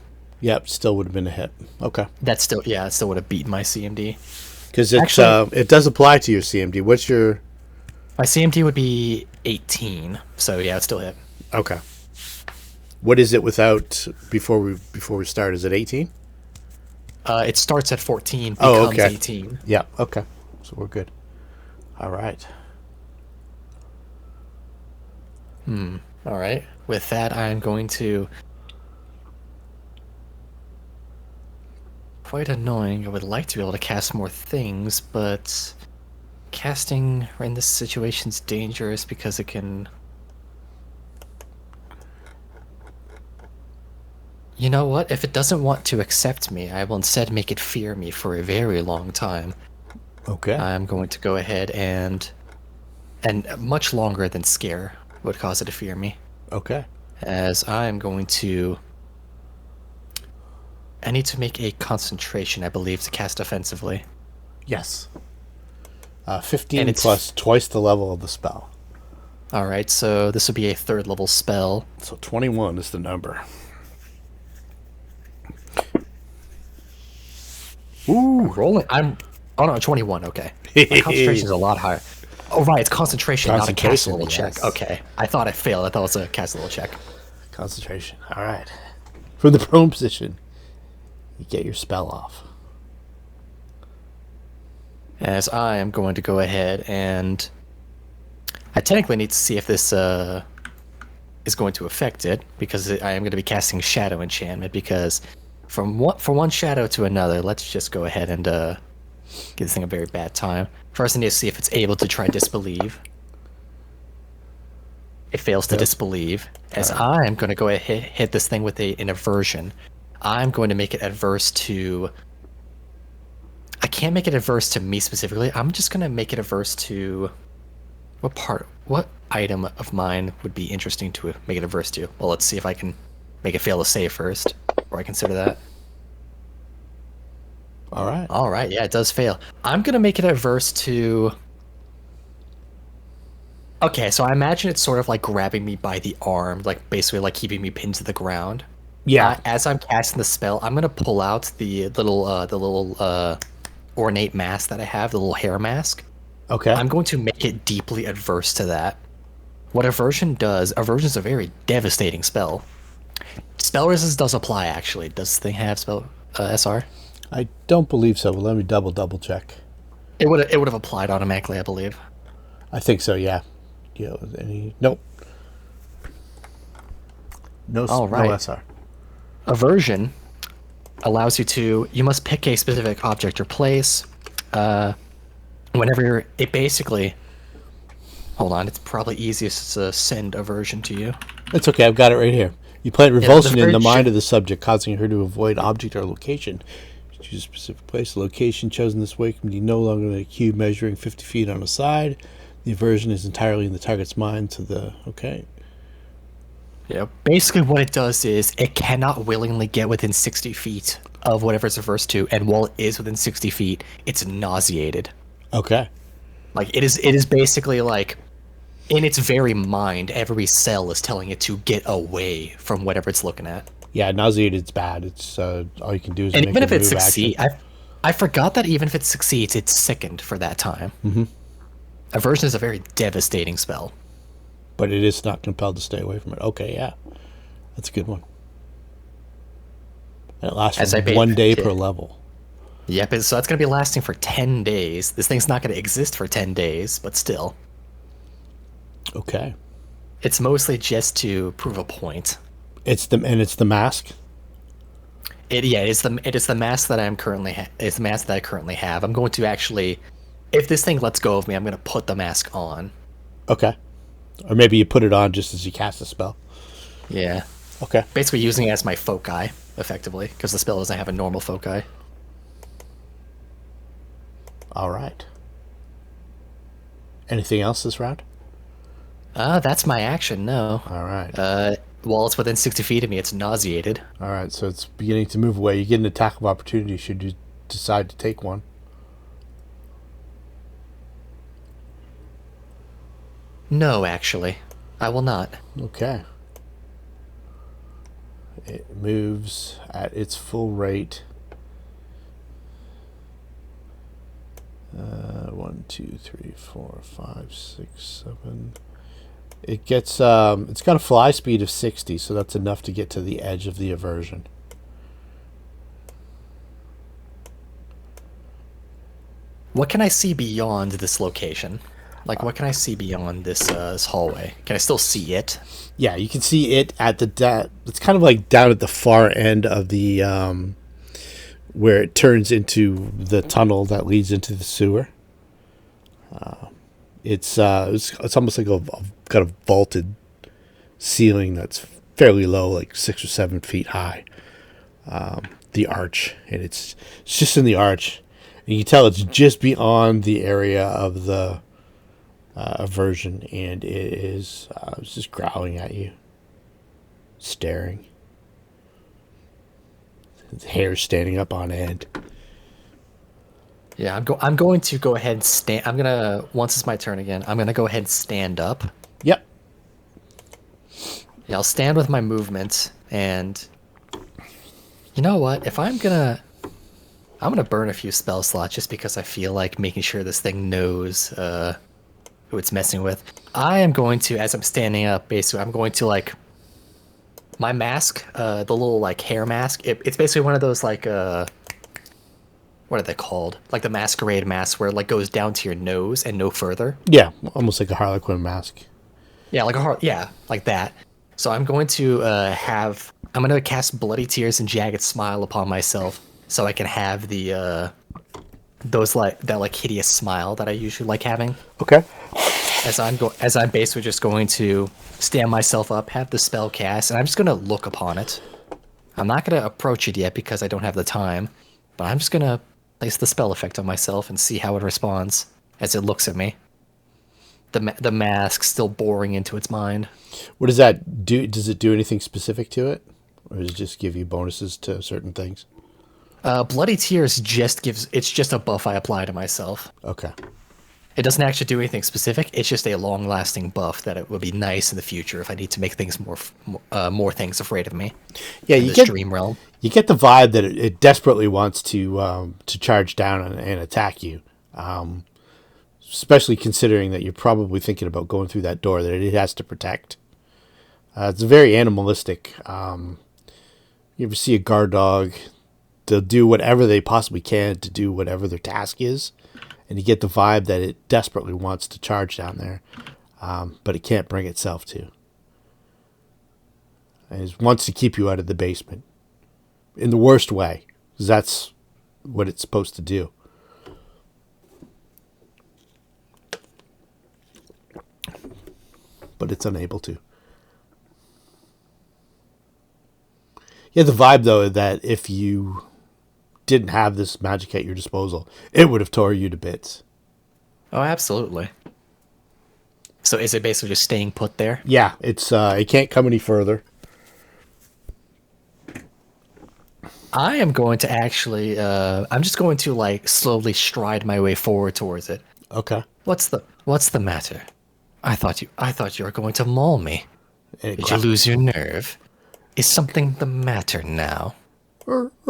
Yep, still would have been a hit. Okay. That still would have beaten my CMD. Because Actually, it does apply to your CMD. What's your... my CMD would be 18, so yeah, it still hit. Okay. What is it without before we start? Is it 18? It starts at 14, Oh, becomes okay. 18. Yeah, okay. So we're good. All right. All right. With that, I'm going to... Quite annoying. I would like to be able to cast more things, but casting in this situation is dangerous because it can... You know what? If it doesn't want to accept me, I will instead make it fear me for a very long time. Okay. I'm going to go ahead and much longer than scare would cause it to fear me. Okay. As I'm going to... I need to make a concentration, I believe, to cast offensively. Yes. 15 And it's- plus twice the level of the spell. Alright, so this would be a 3rd level spell. So 21 is the number. Ooh. Rolling. Oh no, 21, okay. My concentration is a lot higher. Oh right, it's concentration, not a cast Concentration, level check. yes. Okay. I thought I failed. I thought it was a cast level check. Concentration. All right. From the prone position, you get your spell off. As I am going to go ahead and... I technically need to see if this is going to affect it, because I am going to be casting Shadow Enchantment, because from one shadow to another, let's just go ahead and give this thing a very bad time. First I need to see if it's able to try Disbelieve. It fails to disbelieve, as I am going to go ahead and hit this thing with an aversion. I'm going to make it adverse to... I can't make it adverse to me specifically. I'm just going to make it adverse to... What item of mine would be interesting to make it adverse to? Well, let's see if I can make it fail to save first, before I consider that. All right. Alright, yeah, it does fail. I'm going to make it adverse to... Okay, so I imagine it's sort of like grabbing me by the arm, like basically like keeping me pinned to the ground. Yeah. As I'm casting the spell, I'm gonna pull out the little ornate mask that I have, the little hair mask. Okay. I'm going to make it deeply adverse to that. What aversion does? Aversion is a very devastating spell. Spell resistance does apply. Actually, does this thing have spell SR? I don't believe so, but let me double check. It would have applied automatically, I believe. I think so. Yeah. Yeah. Nope. No. All right. No SR. Aversion allows you to... You must pick a specific object or place. Whenever you're... It basically... Hold on, it's probably easiest to send aversion to you. It's okay. I've got it right here. You plant revulsion in the very mind of the subject, causing her to avoid object or location. Choose a specific place. The location chosen this way can be no longer than a cube measuring 50 feet on a side. The aversion is entirely in the target's mind to the... Okay. Yeah. Basically, what it does is it cannot willingly get within 60 feet of whatever it's averse to, and while it is within 60 feet, it's nauseated. Okay. Like, it is basically like, in its very mind, every cell is telling it to get away from whatever it's looking at. Yeah, nauseated's bad. It's all you can do is And make even a if it move succeeds, action. I forgot that even if it succeeds, it's sickened for that time. Mm-hmm. Aversion is a very devastating spell. But it is not compelled to stay away from it. Okay, yeah. That's a good one. And it lasts for 1 day per level. Yep, so that's going to be lasting for 10 days. This thing's not going to exist for 10 days, but still. Okay. It's mostly just to prove a point. It's the mask? It is the mask that it's the mask that I currently have. I'm going to actually, if this thing lets go of me, I'm going to put the mask on. Okay. Or maybe you put it on just as you cast the spell. Yeah. Okay. Basically using it as my foci, effectively, because the spell doesn't have a normal foci. All right. Anything else this round? That's my action, no. All right. While it's within 60 feet of me, it's nauseated. All right, so it's beginning to move away. You get an attack of opportunity should you decide to take one. No, actually. I will not. Okay. It moves at its full rate. 1, 2, 3, 4, 5, 6, 7. It gets it's got a fly speed of 60, so that's enough to get to the edge of the aversion. What can I see beyond this location? Like, what can I see beyond this hallway? Can I still see it? Yeah, you can see it at the it's kind of like down at the far end of the where it turns into the tunnel that leads into the sewer. It's almost like got a vaulted ceiling that's fairly low, like 6 or 7 feet high. The arch, and it's just in the arch, and you can tell it's just beyond the area of the aversion, and it's just growling at you, staring. His hair standing up on end. Yeah, I'm going to go ahead and stand. Once it's my turn again, I'm gonna go ahead and stand up. Yep. Yeah, I'll stand with my movement, and you know what? I'm gonna burn a few spell slots just because I feel like making sure this thing knows who it's messing with. I am going to, as I'm standing up, basically, I'm going to like my mask, the little like hair mask. It's basically one of those like what are they called? Like the masquerade mask where it like goes down to your nose and no further. Yeah, almost like a Harlequin mask. Yeah, like that. So I'm going to I'm gonna cast Bloody Tears and Jagged Smile upon myself, so I can have the that like hideous smile that I usually like having. Okay. As I'm basically just going to stand myself up, have the spell cast, and I'm just gonna look upon it. I'm not gonna approach it yet because I don't have the time, but I'm just gonna place the spell effect on myself and see how it responds as it looks at me. The mask still boring into its mind. What does that do? Does it do anything specific to it, or does it just give you bonuses to certain things? Bloody Tears it's just a buff I apply to myself. Okay. It doesn't actually do anything specific. It's just a long-lasting buff that it would be nice in the future if I need to make things more things afraid of me. Yeah, in this dream realm. You get the vibe that it desperately wants to charge down and attack you, especially considering that you're probably thinking about going through that door that it has to protect. It's very animalistic. You ever see a guard dog? They'll do whatever they possibly can to do whatever their task is. And you get the vibe that it desperately wants to charge down there, but it can't bring itself to. And it wants to keep you out of the basement. In the worst way, because that's what it's supposed to do. But it's unable to. You have the vibe, though, that if you didn't have this magic at your disposal, it would have tore you to bits. Oh, absolutely. So is it basically just staying put there? Yeah, it can't come any further. I am going to actually I'm just going to like slowly stride my way forward towards it. Okay. What's the matter? I thought you were going to maul me. Did you lose your nerve? Is something the matter now?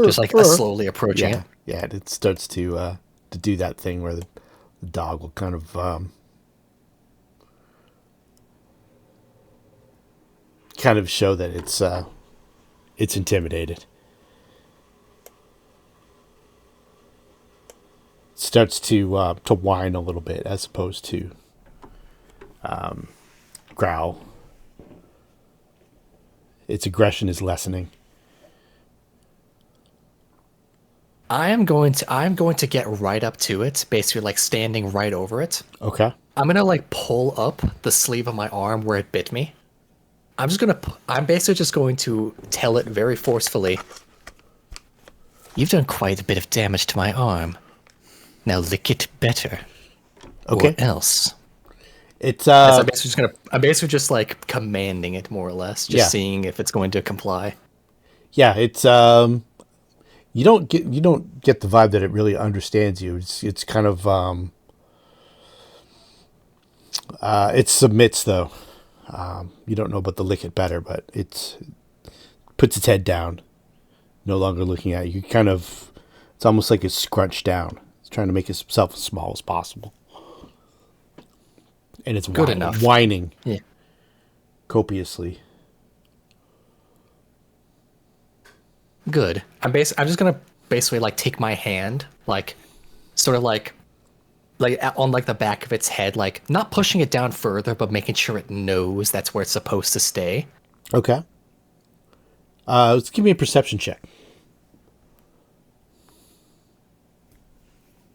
Just like slowly approaching it. Yeah, it starts to do that thing where the dog will kind of show that it's intimidated. It starts to whine a little bit as opposed to growl. Its aggression is lessening. I'm going to get right up to it, basically like standing right over it. Okay. I'm gonna like pull up the sleeve of my arm where it bit me. I'm basically just going to tell it very forcefully, "You've done quite a bit of damage to my arm. Now lick it better, Okay. or else." It's I'm basically just like commanding it more or less, just Yeah. seeing if it's going to comply. yeah, it's you don't get the vibe that it really understands you. It's kind of it submits though. You don't know about the lick it better, but it's puts its head down, no longer looking at you. Kind of, it's almost like it's scrunched down. It's trying to make itself as small as possible. And it's Good enough. whining Yeah. copiously. Good. I'm just gonna basically like take my hand, like sort of like on like the back of its head, like not pushing it down further, but making sure it knows that's where it's supposed to stay. Okay. Let's give me a perception check.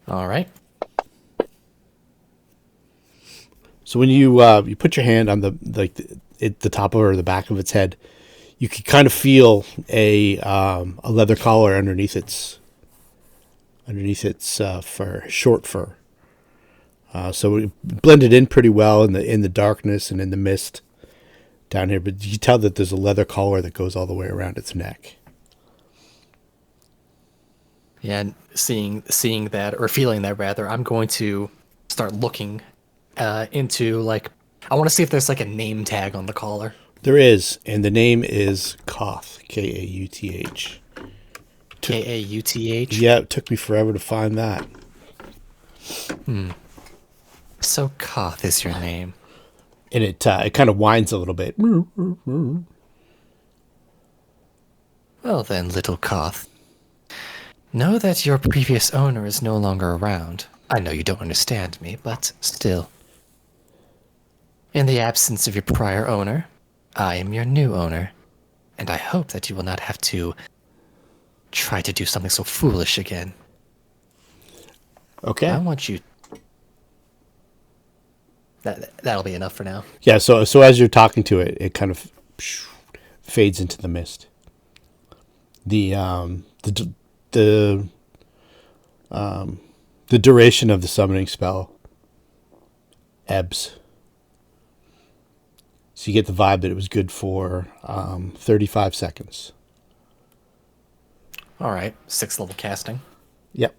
All right. So when you put your hand on the top of or the back of its head, you can kind of feel a leather collar underneath its fur, short fur. So it blended in pretty well in the darkness and in the mist down here. But you can tell that there's a leather collar that goes all the way around its neck. Yeah, and seeing that, or feeling that rather, I'm going to start looking into like, I want to see if there's like a name tag on the collar. There is, and the name is Koth, Kauth. Kauth. Yeah, it took me forever to find that. So Koth is your name. And it kind of whines a little bit. Well then, little Koth. Know that your previous owner is no longer around. I know you don't understand me, but still. In the absence of your prior owner, I am your new owner, and I hope that you will not have to try to do something so foolish again. Okay. I want you... That'll be enough for now. Yeah, so as you're talking to it, it kind of fades into the mist. The duration of the summoning spell ebbs. So you get the vibe that it was good for 35 seconds. All right, 6th level casting. Yep.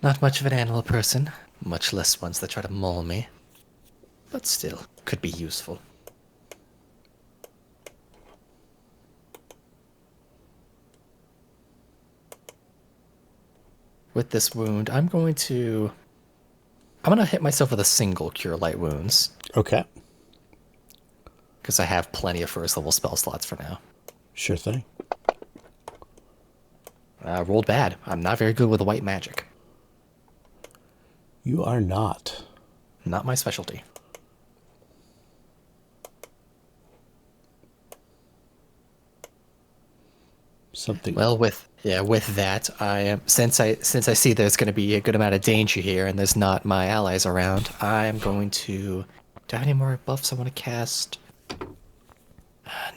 Not much of an animal person, much less ones that try to maul me. But still, could be useful. With this wound, I'm gonna hit myself with a single Cure Light Wounds. Okay. Because I have plenty of 1st level spell slots for now. Sure thing. Rolled bad. I'm not very good with white magic. You are not. Not my specialty. Something. Well, with that, I am since I see there's going to be a good amount of danger here, and there's not my allies around. I'm going to. Do I have any more buffs I want to cast?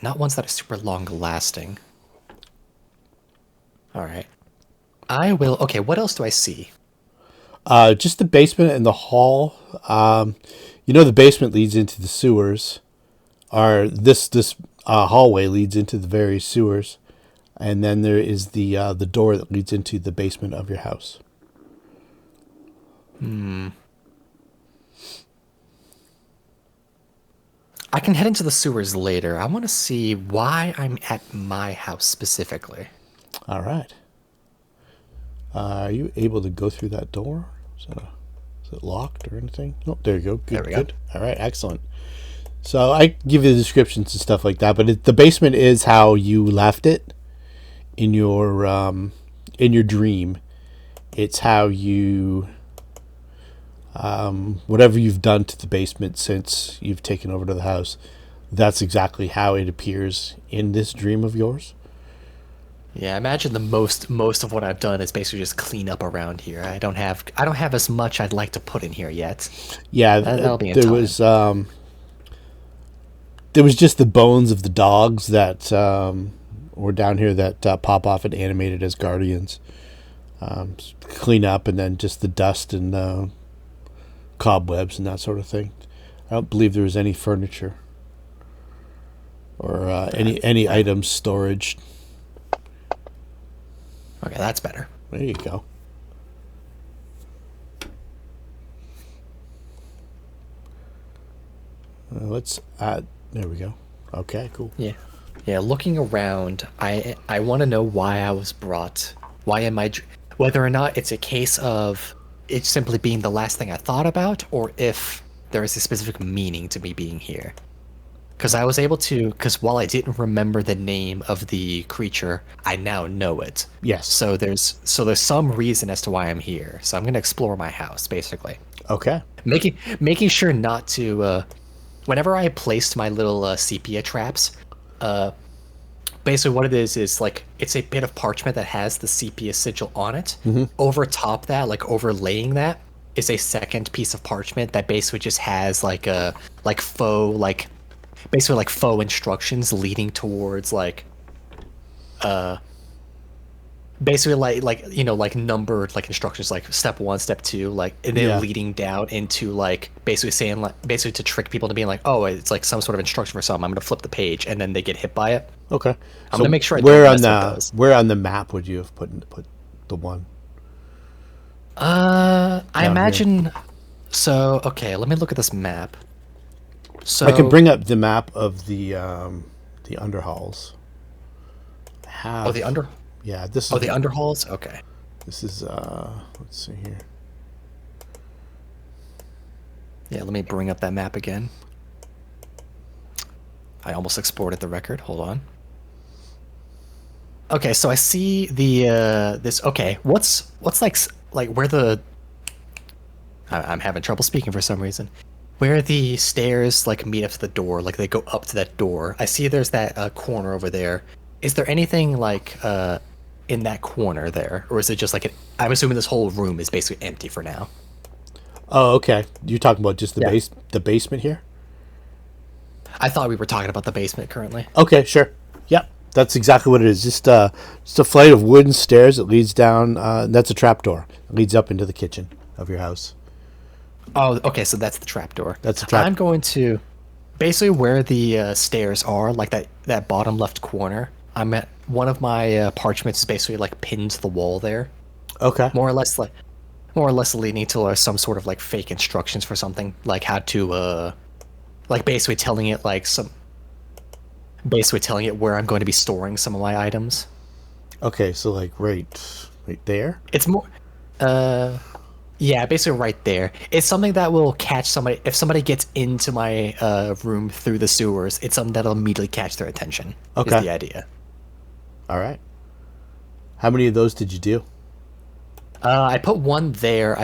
Not ones that are super long lasting. All right. I will. Okay. What else do I see? Just the basement and the hall. The basement leads into the sewers. This hallway leads into the various sewers. And then there is the door that leads into the basement of your house. I can head into the sewers later. I want to see why I'm at my house specifically. All right. Are you able to go through that door? Is it locked or anything? Oh, there you go. Good, There we go. good. All right, excellent. So I give you the descriptions and stuff like that, but the basement is how you left it in your dream. It's how you whatever you've done to the basement since you've taken over to the house. That's exactly how it appears in this dream of yours. Yeah, I imagine the most of what I've done is basically just clean up around here. I don't have as much I'd like to put in here yet. Yeah, That'll be in time. There was just the bones of the dogs that were down here that pop off and animated as guardians. Clean up, and then just the dust and cobwebs and that sort of thing. I don't believe there was any furniture or any items storage. Okay, that's better. There you go. Let's add. There we go. Okay, cool. Yeah. Yeah, looking around, I want to know why I was brought. Why am I whether or not it's a case of it simply being the last thing I thought about, or if there is a specific meaning to me being here. Because I was able to, because while I didn't remember the name of the creature, I now know it. Yes. So there's some reason as to why I'm here. So I'm gonna explore my house, basically. Okay. Making sure not to. Whenever I placed my little sepia traps, basically what it is like it's a bit of parchment that has the sepia sigil on it. Over top that, like overlaying that, is a second piece of parchment that basically just has like a faux basically like faux instructions leading towards basically like you know, like numbered like instructions, like step 1, step 2, like, and then leading down into like basically saying, like, basically to trick people to being like, oh, it's like some sort of instruction for something, I'm gonna flip the page, and then they get hit by it. Okay. I'm gonna make sure I where don't on mess with those. where on the map would you have put the one? I Down imagine here. so. Okay, let me look at this map. So I can bring up the map of the underhalls. Oh, the under. Yeah, this is. Oh, the underhalls. Okay. This is. Let's see here. Yeah, let me bring up that map again. I almost exported the record. Hold on. Okay, so I see the this. Okay, what's like where the. I'm having trouble speaking for some reason. Where the stairs like meet up to the door, like they go up to that door. I see there's that corner over there. Is there anything like in that corner there, or is it just like I'm assuming this whole room is basically empty for now. Oh, okay. You're talking about just the basement here? I thought we were talking about the basement currently. Okay, sure. Yep, that's exactly what it is. Just a flight of wooden stairs that leads down. That's a trapdoor. It leads up into the kitchen of your house. Oh, okay, so that's the trapdoor. That's the trap. I'm going to basically where the stairs are, like that bottom left corner. I'm at one of my parchments is basically like pinned to the wall there. Okay. More or less leading to some sort of like fake instructions for something, like how to like basically telling it where I'm going to be storing some of my items. Okay, so like right there? It's more yeah, basically right there. It's something that will catch somebody if somebody gets into my room through the sewers. It's something that'll immediately catch their attention. Okay. Is the idea. All right. How many of those did you do? I put one there.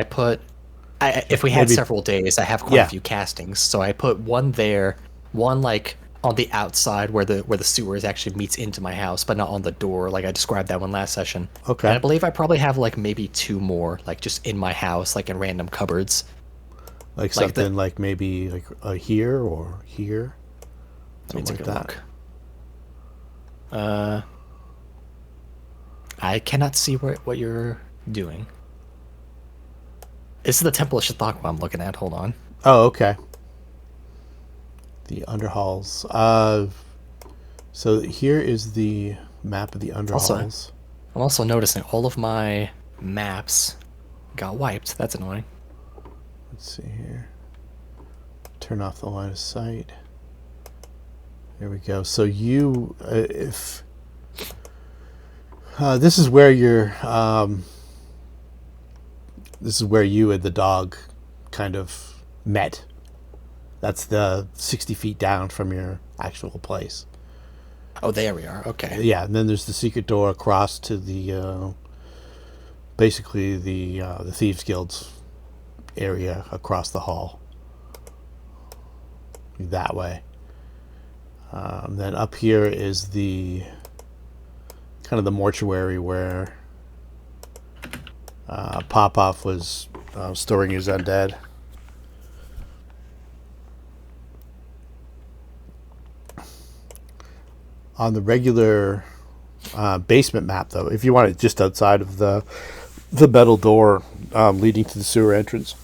If we had several days, I have quite a few castings. So I put one there, one like on the outside where the sewers actually meets into my house, but not on the door, like I described that one last session. Okay. And I believe I probably have like maybe 2 more, like just in my house, like in random cupboards. Like something like maybe like here or here. Let me take like a look. I cannot see what you're doing. This is the Temple of Chautauqua I'm looking at. Hold on. Oh, okay. The underhalls. So here is the map of the underhalls. I'm also noticing all of my maps got wiped. That's annoying. Let's see here. Turn off the line of sight. There we go. So you, if this is where you're, this is where you and the dog kind of met. That's the 60 feet down from your actual place. Oh, there we are. Okay. Yeah, and then there's the secret door across to the, basically the Thieves Guild's area across the hall. That way. Then up here is the kind of the mortuary where Popoff was storing his undead. On the regular basement map, though, if you want it just outside of the metal door leading to the sewer entrance.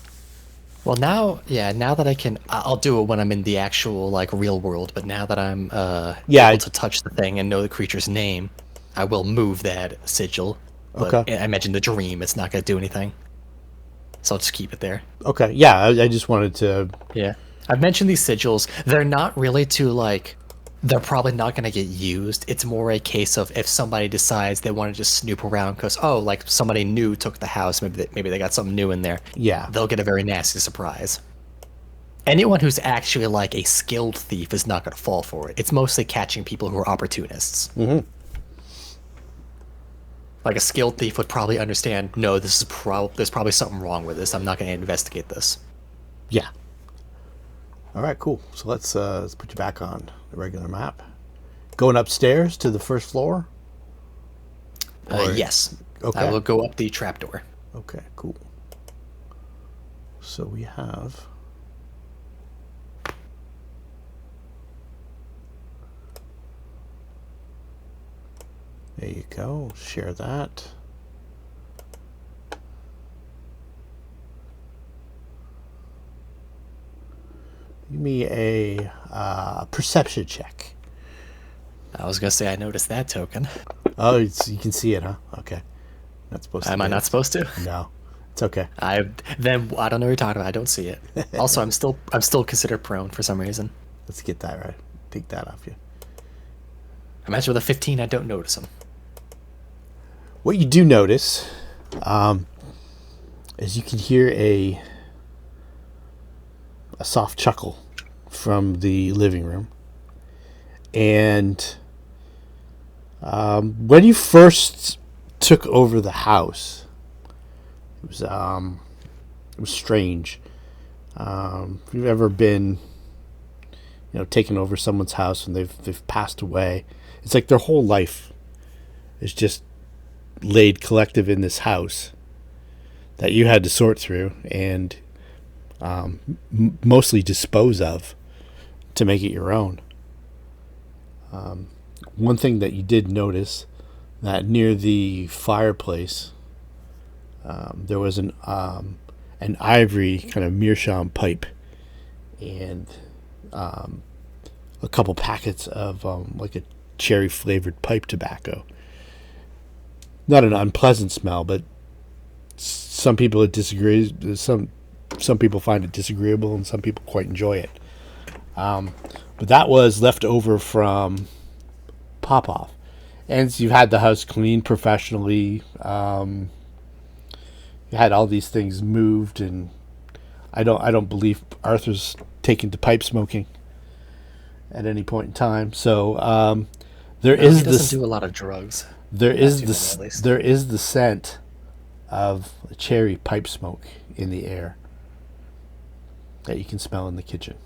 Well, now that I can, I'll do it when I'm in the actual like real world. But now that I'm able to touch the thing and know the creature's name, I will move that sigil. But Okay. I imagine the dream, it's not going to do anything. So I'll just keep it there. Okay. Yeah, I just wanted to. Yeah. I've mentioned these sigils. They're not really to like. They're probably not going to get used. It's more a case of if somebody decides they want to just snoop around because like somebody new took the house. Maybe they got something new in there. Yeah. They'll get a very nasty surprise. Anyone who's actually like a skilled thief is not going to fall for it. It's mostly catching people who are opportunists. Mm-hmm. Like a skilled thief would probably understand. No, there's probably something wrong with this. I'm not going to investigate this. Yeah. All right, cool. So let's put you back on the regular map. Going upstairs to the first floor? Yes. Okay. I will go up the trapdoor. Okay, cool. So we have... There you go. Share that. Give me a perception check. I was gonna say I noticed that token. Oh, you can see it, huh? Okay. Not supposed to. Am I not supposed to? No, it's okay. I don't know what you're talking about. I don't see it. Also, I'm still considered prone for some reason. Let's get that right. Take that off you. Imagine with a 15, I don't notice them. What you do notice is you can hear a soft chuckle from the living room. And when you first took over the house, it was strange. If you've ever been, taken over someone's house and they've passed away, it's like their whole life is just laid collective in this house that you had to sort through and mostly dispose of to make it your own. One thing that you did notice, that near the fireplace there was an ivory kind of meerschaum pipe and a couple packets of like a cherry flavored pipe tobacco. Not an unpleasant smell, but some people it disagrees. Some people find it disagreeable, and some people quite enjoy it. But that was left over from Popoff, and you've had the house cleaned professionally. You had all these things moved, and I don't believe Arthur's taken to pipe smoking at any point in time. So there is he this. doesn't do a lot of drugs. There is the scent of cherry pipe smoke in the air that you can smell in the kitchen.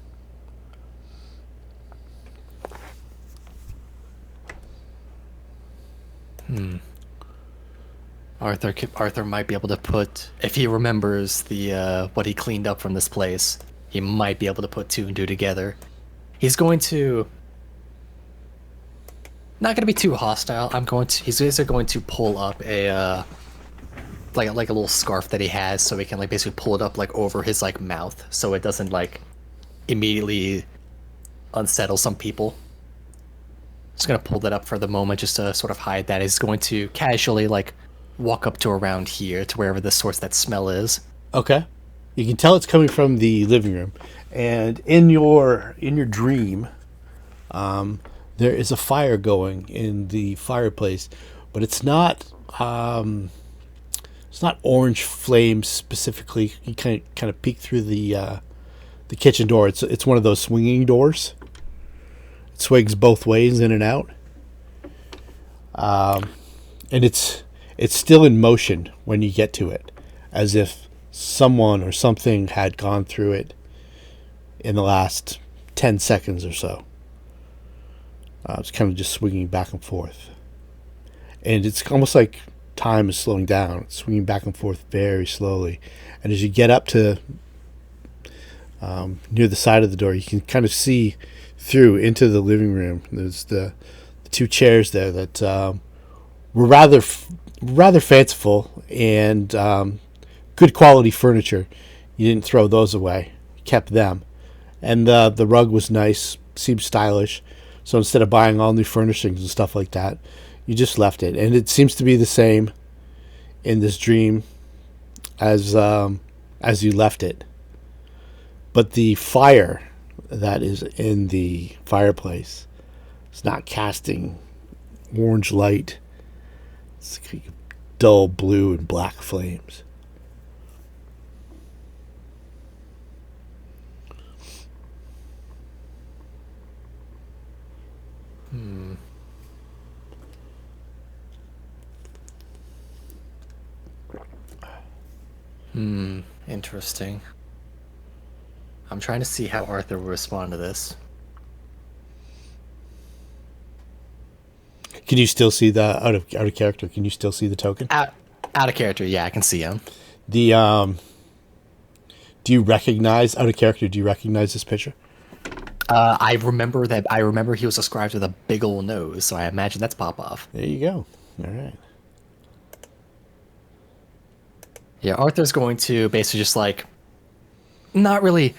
Arthur might be able to put, if he remembers the what he cleaned up from this place, he might be able to put two and two together. He's going to not going to be too hostile. He's basically going to pull up a like a little scarf that he has, so he can like basically pull it up like over his like mouth, so it doesn't like immediately unsettle some people. Just gonna pull that up for the moment just to sort of hide that. He's going to casually like walk up to around here to wherever the source that smell is. Okay, you can tell it's coming from the living room, and in your dream, there is a fire going in the fireplace, but it's not orange flames specifically. You kind of peek through the kitchen door. It's one of those swinging doors. It swings both ways in and out, and it's still in motion when you get to it, as if someone or something had gone through it in the last 10 seconds or so. It's kind of just swinging back and forth, and it's almost like time is slowing down. It's swinging back and forth very slowly, and as you get up to near the side of the door, you can kind of see through into the living room. There's the two chairs there that were rather fanciful and good quality furniture. You didn't throw those away, you kept them, and the rug was nice, seemed stylish. So instead of buying all new furnishings and stuff like that, you just left it. And it seems to be the same in this dream as you left it. But the fire that is in the fireplace. It's not casting orange light. It's dull blue and black flames. Interesting. I'm trying to see how Arthur will respond to this. Can you still see the out of character? Can you still see the token? Out of character, yeah, I can see him. The do you recognize out of character? Do you recognize this picture? I remember he was described with a big old nose, so I imagine that's Popoff. There you go. All right. Yeah, Arthur's going to basically just like, not really.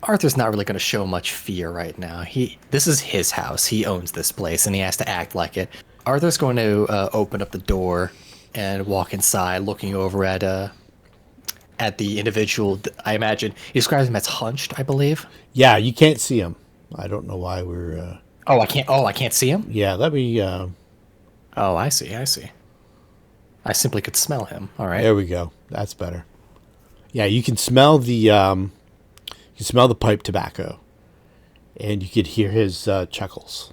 Arthur's not really going to show much fear right now. This is his house. He owns this place, and he has to act like it. Arthur's going to open up the door and walk inside, looking over at the individual. I imagine he describes him as hunched, I believe. Yeah, you can't see him. I don't know why we're. Oh, I can't. Oh, I can't see him. Yeah, let me. Oh, I see. I see. I simply could smell him. All right. There we go. That's better. Yeah, you can smell the. You can smell the pipe tobacco, and you could hear his chuckles.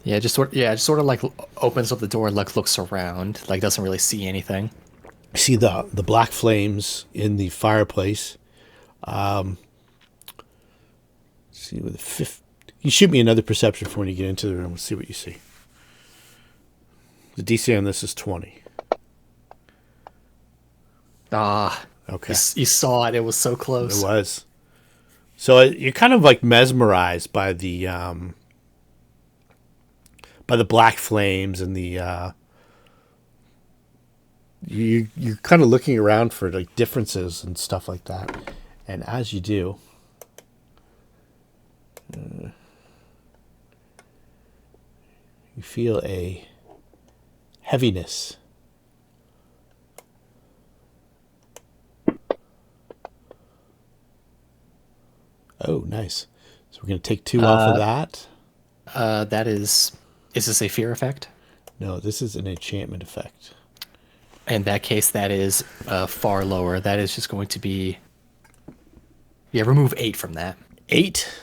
Yeah, just sort of like opens up the door and like looks around, like doesn't really see anything. See the black flames in the fireplace. See with the fifth. You shoot me another perception for when you get into the room. Let's see what you see. The DC on this is 20. Okay. You saw it. It was so close. It was. So you're kind of like mesmerized by the black flames and the you're kind of looking around for like differences and stuff like that. And as you do, you feel a heaviness. Oh, nice. So we're going to take 2 off of that. Is this a fear effect? No, this is an enchantment effect. In that case, that is far lower. That is just going to be... Yeah, remove 8 from that. 8?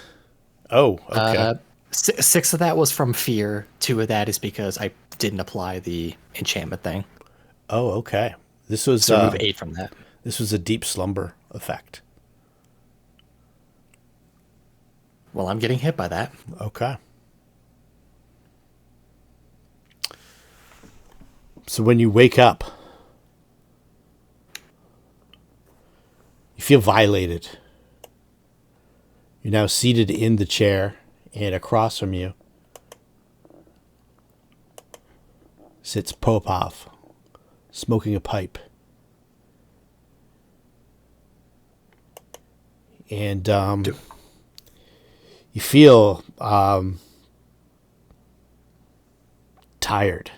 Oh, okay. 6 of that was from fear. 2 of that is because I didn't apply the enchantment thing. Oh, okay. This was... So remove 8 from that. This was a deep slumber effect. Well, I'm getting hit by that. Okay. So when you wake up, you feel violated. You're now seated in the chair, and across from you sits Popov, smoking a pipe. And you feel tired,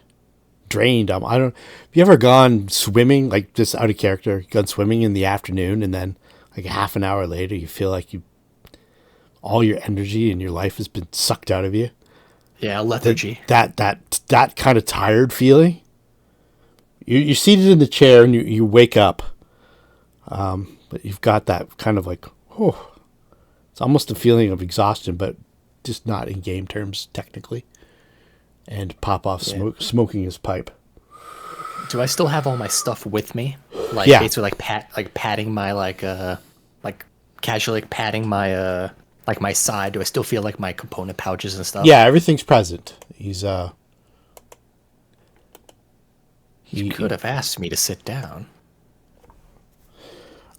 drained. I don't. Have you ever gone swimming, like just out of character, gone swimming in the afternoon, and then like a half an hour later, you feel like all your energy and your life has been sucked out of you? Yeah, lethargy. That kind of tired feeling. You're seated in the chair and you wake up, but you've got that kind of like, oh. It's almost a feeling of exhaustion, but just not in game terms, technically. And Popov smoking his pipe. Do I still have all my stuff with me? Like basically patting my like casually patting my my side. Do I still feel like my component pouches and stuff? Yeah, everything's present. He's He could have asked me to sit down.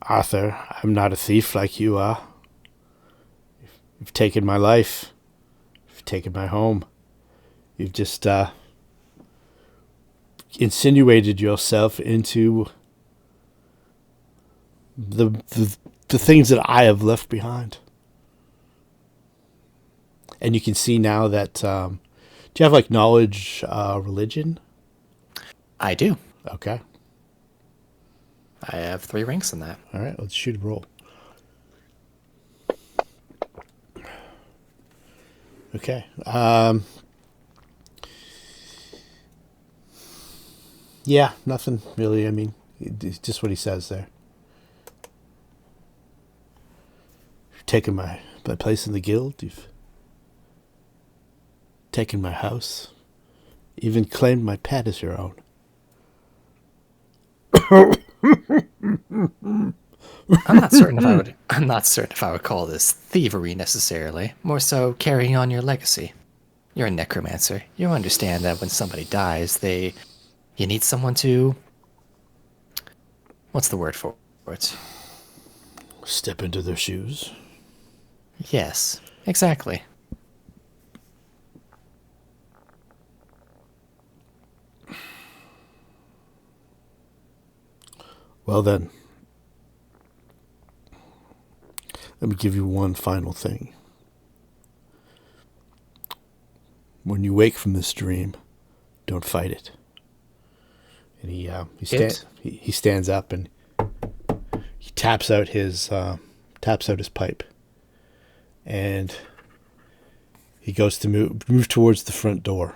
Arthur, I'm not a thief like you are. You've taken my life. You've taken my home. You've just insinuated yourself into the things that I have left behind. And you can see now that... do you have like knowledge religion? I do. Okay. I have 3 ranks in that. All right, let's shoot a roll. Okay. Yeah, nothing really. I mean, it's just what he says there. You've taken my place in the guild. You've taken my house. Even claimed my pet as your own. I'm not certain if I would. I'm not certain if I would call this thievery necessarily. More so carrying on your legacy. You're a necromancer. You understand that when somebody dies, you need someone to. What's the word for it? Step into their shoes. Yes, exactly. Well then, let me give you one final thing. When you wake from this dream, don't fight it. And he stands up and he taps out his pipe, and he goes to move towards the front door.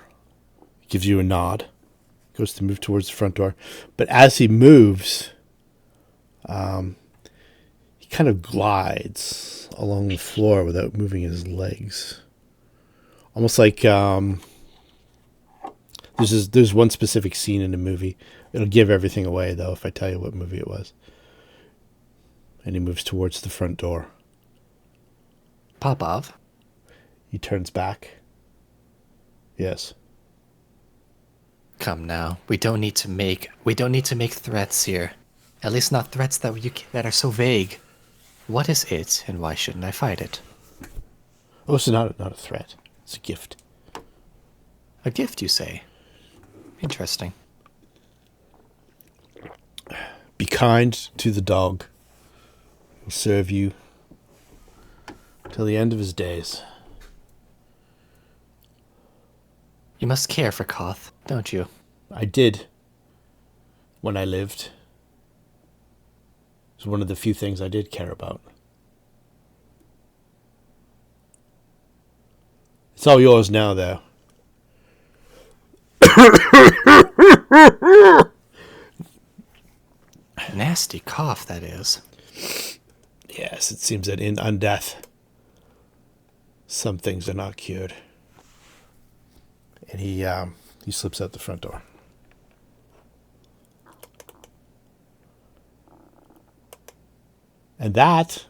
He gives you a nod. Goes to move towards the front door, but as he moves, he kind of glides along the floor without moving his legs. Almost like there's one specific scene in the movie. It'll give everything away, though, if I tell you what movie it was. And he moves towards the front door. Popov. He turns back. Yes. Come now. We don't need to make threats here. At least not threats that are so vague. What is it, and why shouldn't I fight it? Oh, it's not a threat. It's a gift. A gift, you say? Interesting. Be kind to the dog. He'll serve you till the end of his days. You must care for Koth, don't you? I did when I lived. It was one of the few things I did care about. It's all yours now, though. Nasty cough, that is. Yes, it seems that in undeath, some things are not cured. And he slips out the front door. And that,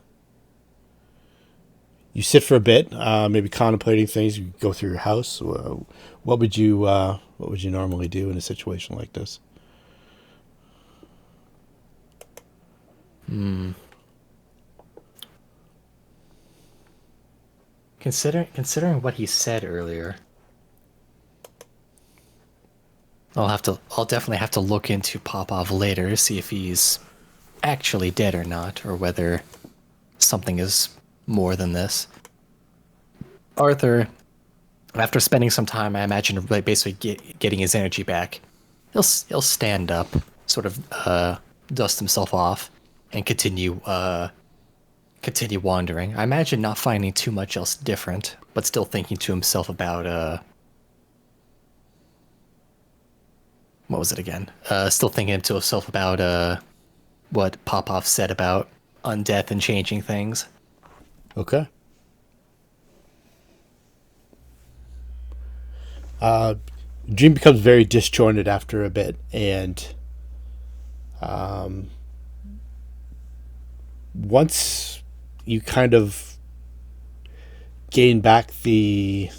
you sit for a bit, maybe contemplating things. You go through your house. What would you normally do in a situation like this? Considering what he said earlier, I'll definitely have to look into Popov later, see if he's actually dead or not, or whether something is more than this. Arthur, after spending some time, I imagine, like, basically getting his energy back, he'll stand up, sort of dust himself off, and continue wandering. I imagine not finding too much else different, but still thinking to himself about what was it again? Still thinking to himself about what Popov said about undeath and changing things. Okay. Dream becomes very disjointed after a bit, and once you kind of gain back the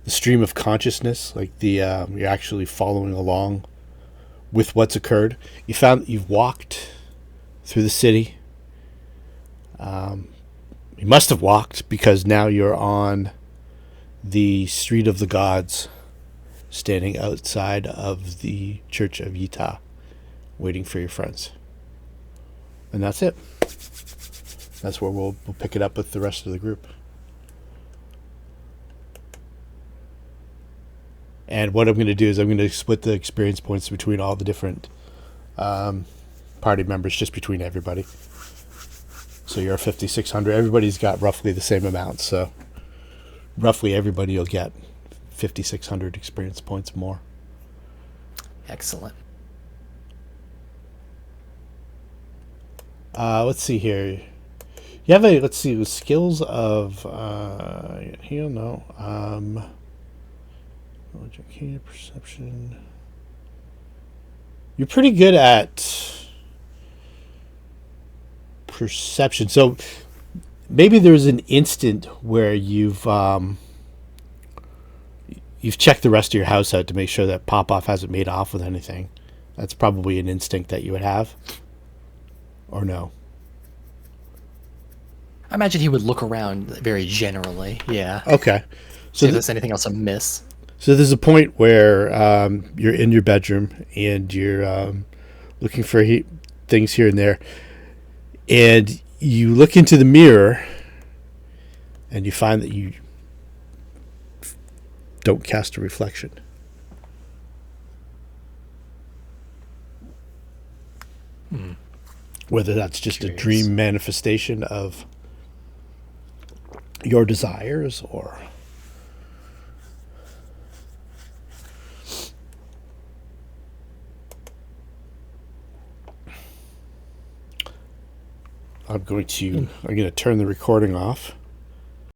stream of consciousness, like you're actually following along with what's occurred. You found that you've walked through the city. You must have walked, because now you're on the Street of the Gods, standing outside of the Church of Yita, waiting for your friends. And that's it. That's where we'll pick it up with the rest of the group. And what I'm going to do is I'm going to split the experience points between all the different party members, just between everybody. So you're 5,600. Everybody's got roughly the same amount. So roughly everybody will get 5,600 experience points more. Excellent. Let's see here. You have a, let's see, the skills of, heal, no. Perception. You're pretty good at perception. So maybe there's an instant where you've checked the rest of your house out to make sure that Popoff hasn't made off with anything. That's probably an instinct that you would have. Or no? I imagine he would look around very generally. Yeah. Okay. So if there's anything else amiss. So there's a point where you're in your bedroom and you're looking for things here and there, and you look into the mirror and you find that you don't cast a reflection. Whether that's just a dream manifestation of your desires or... I'm going to turn the recording off.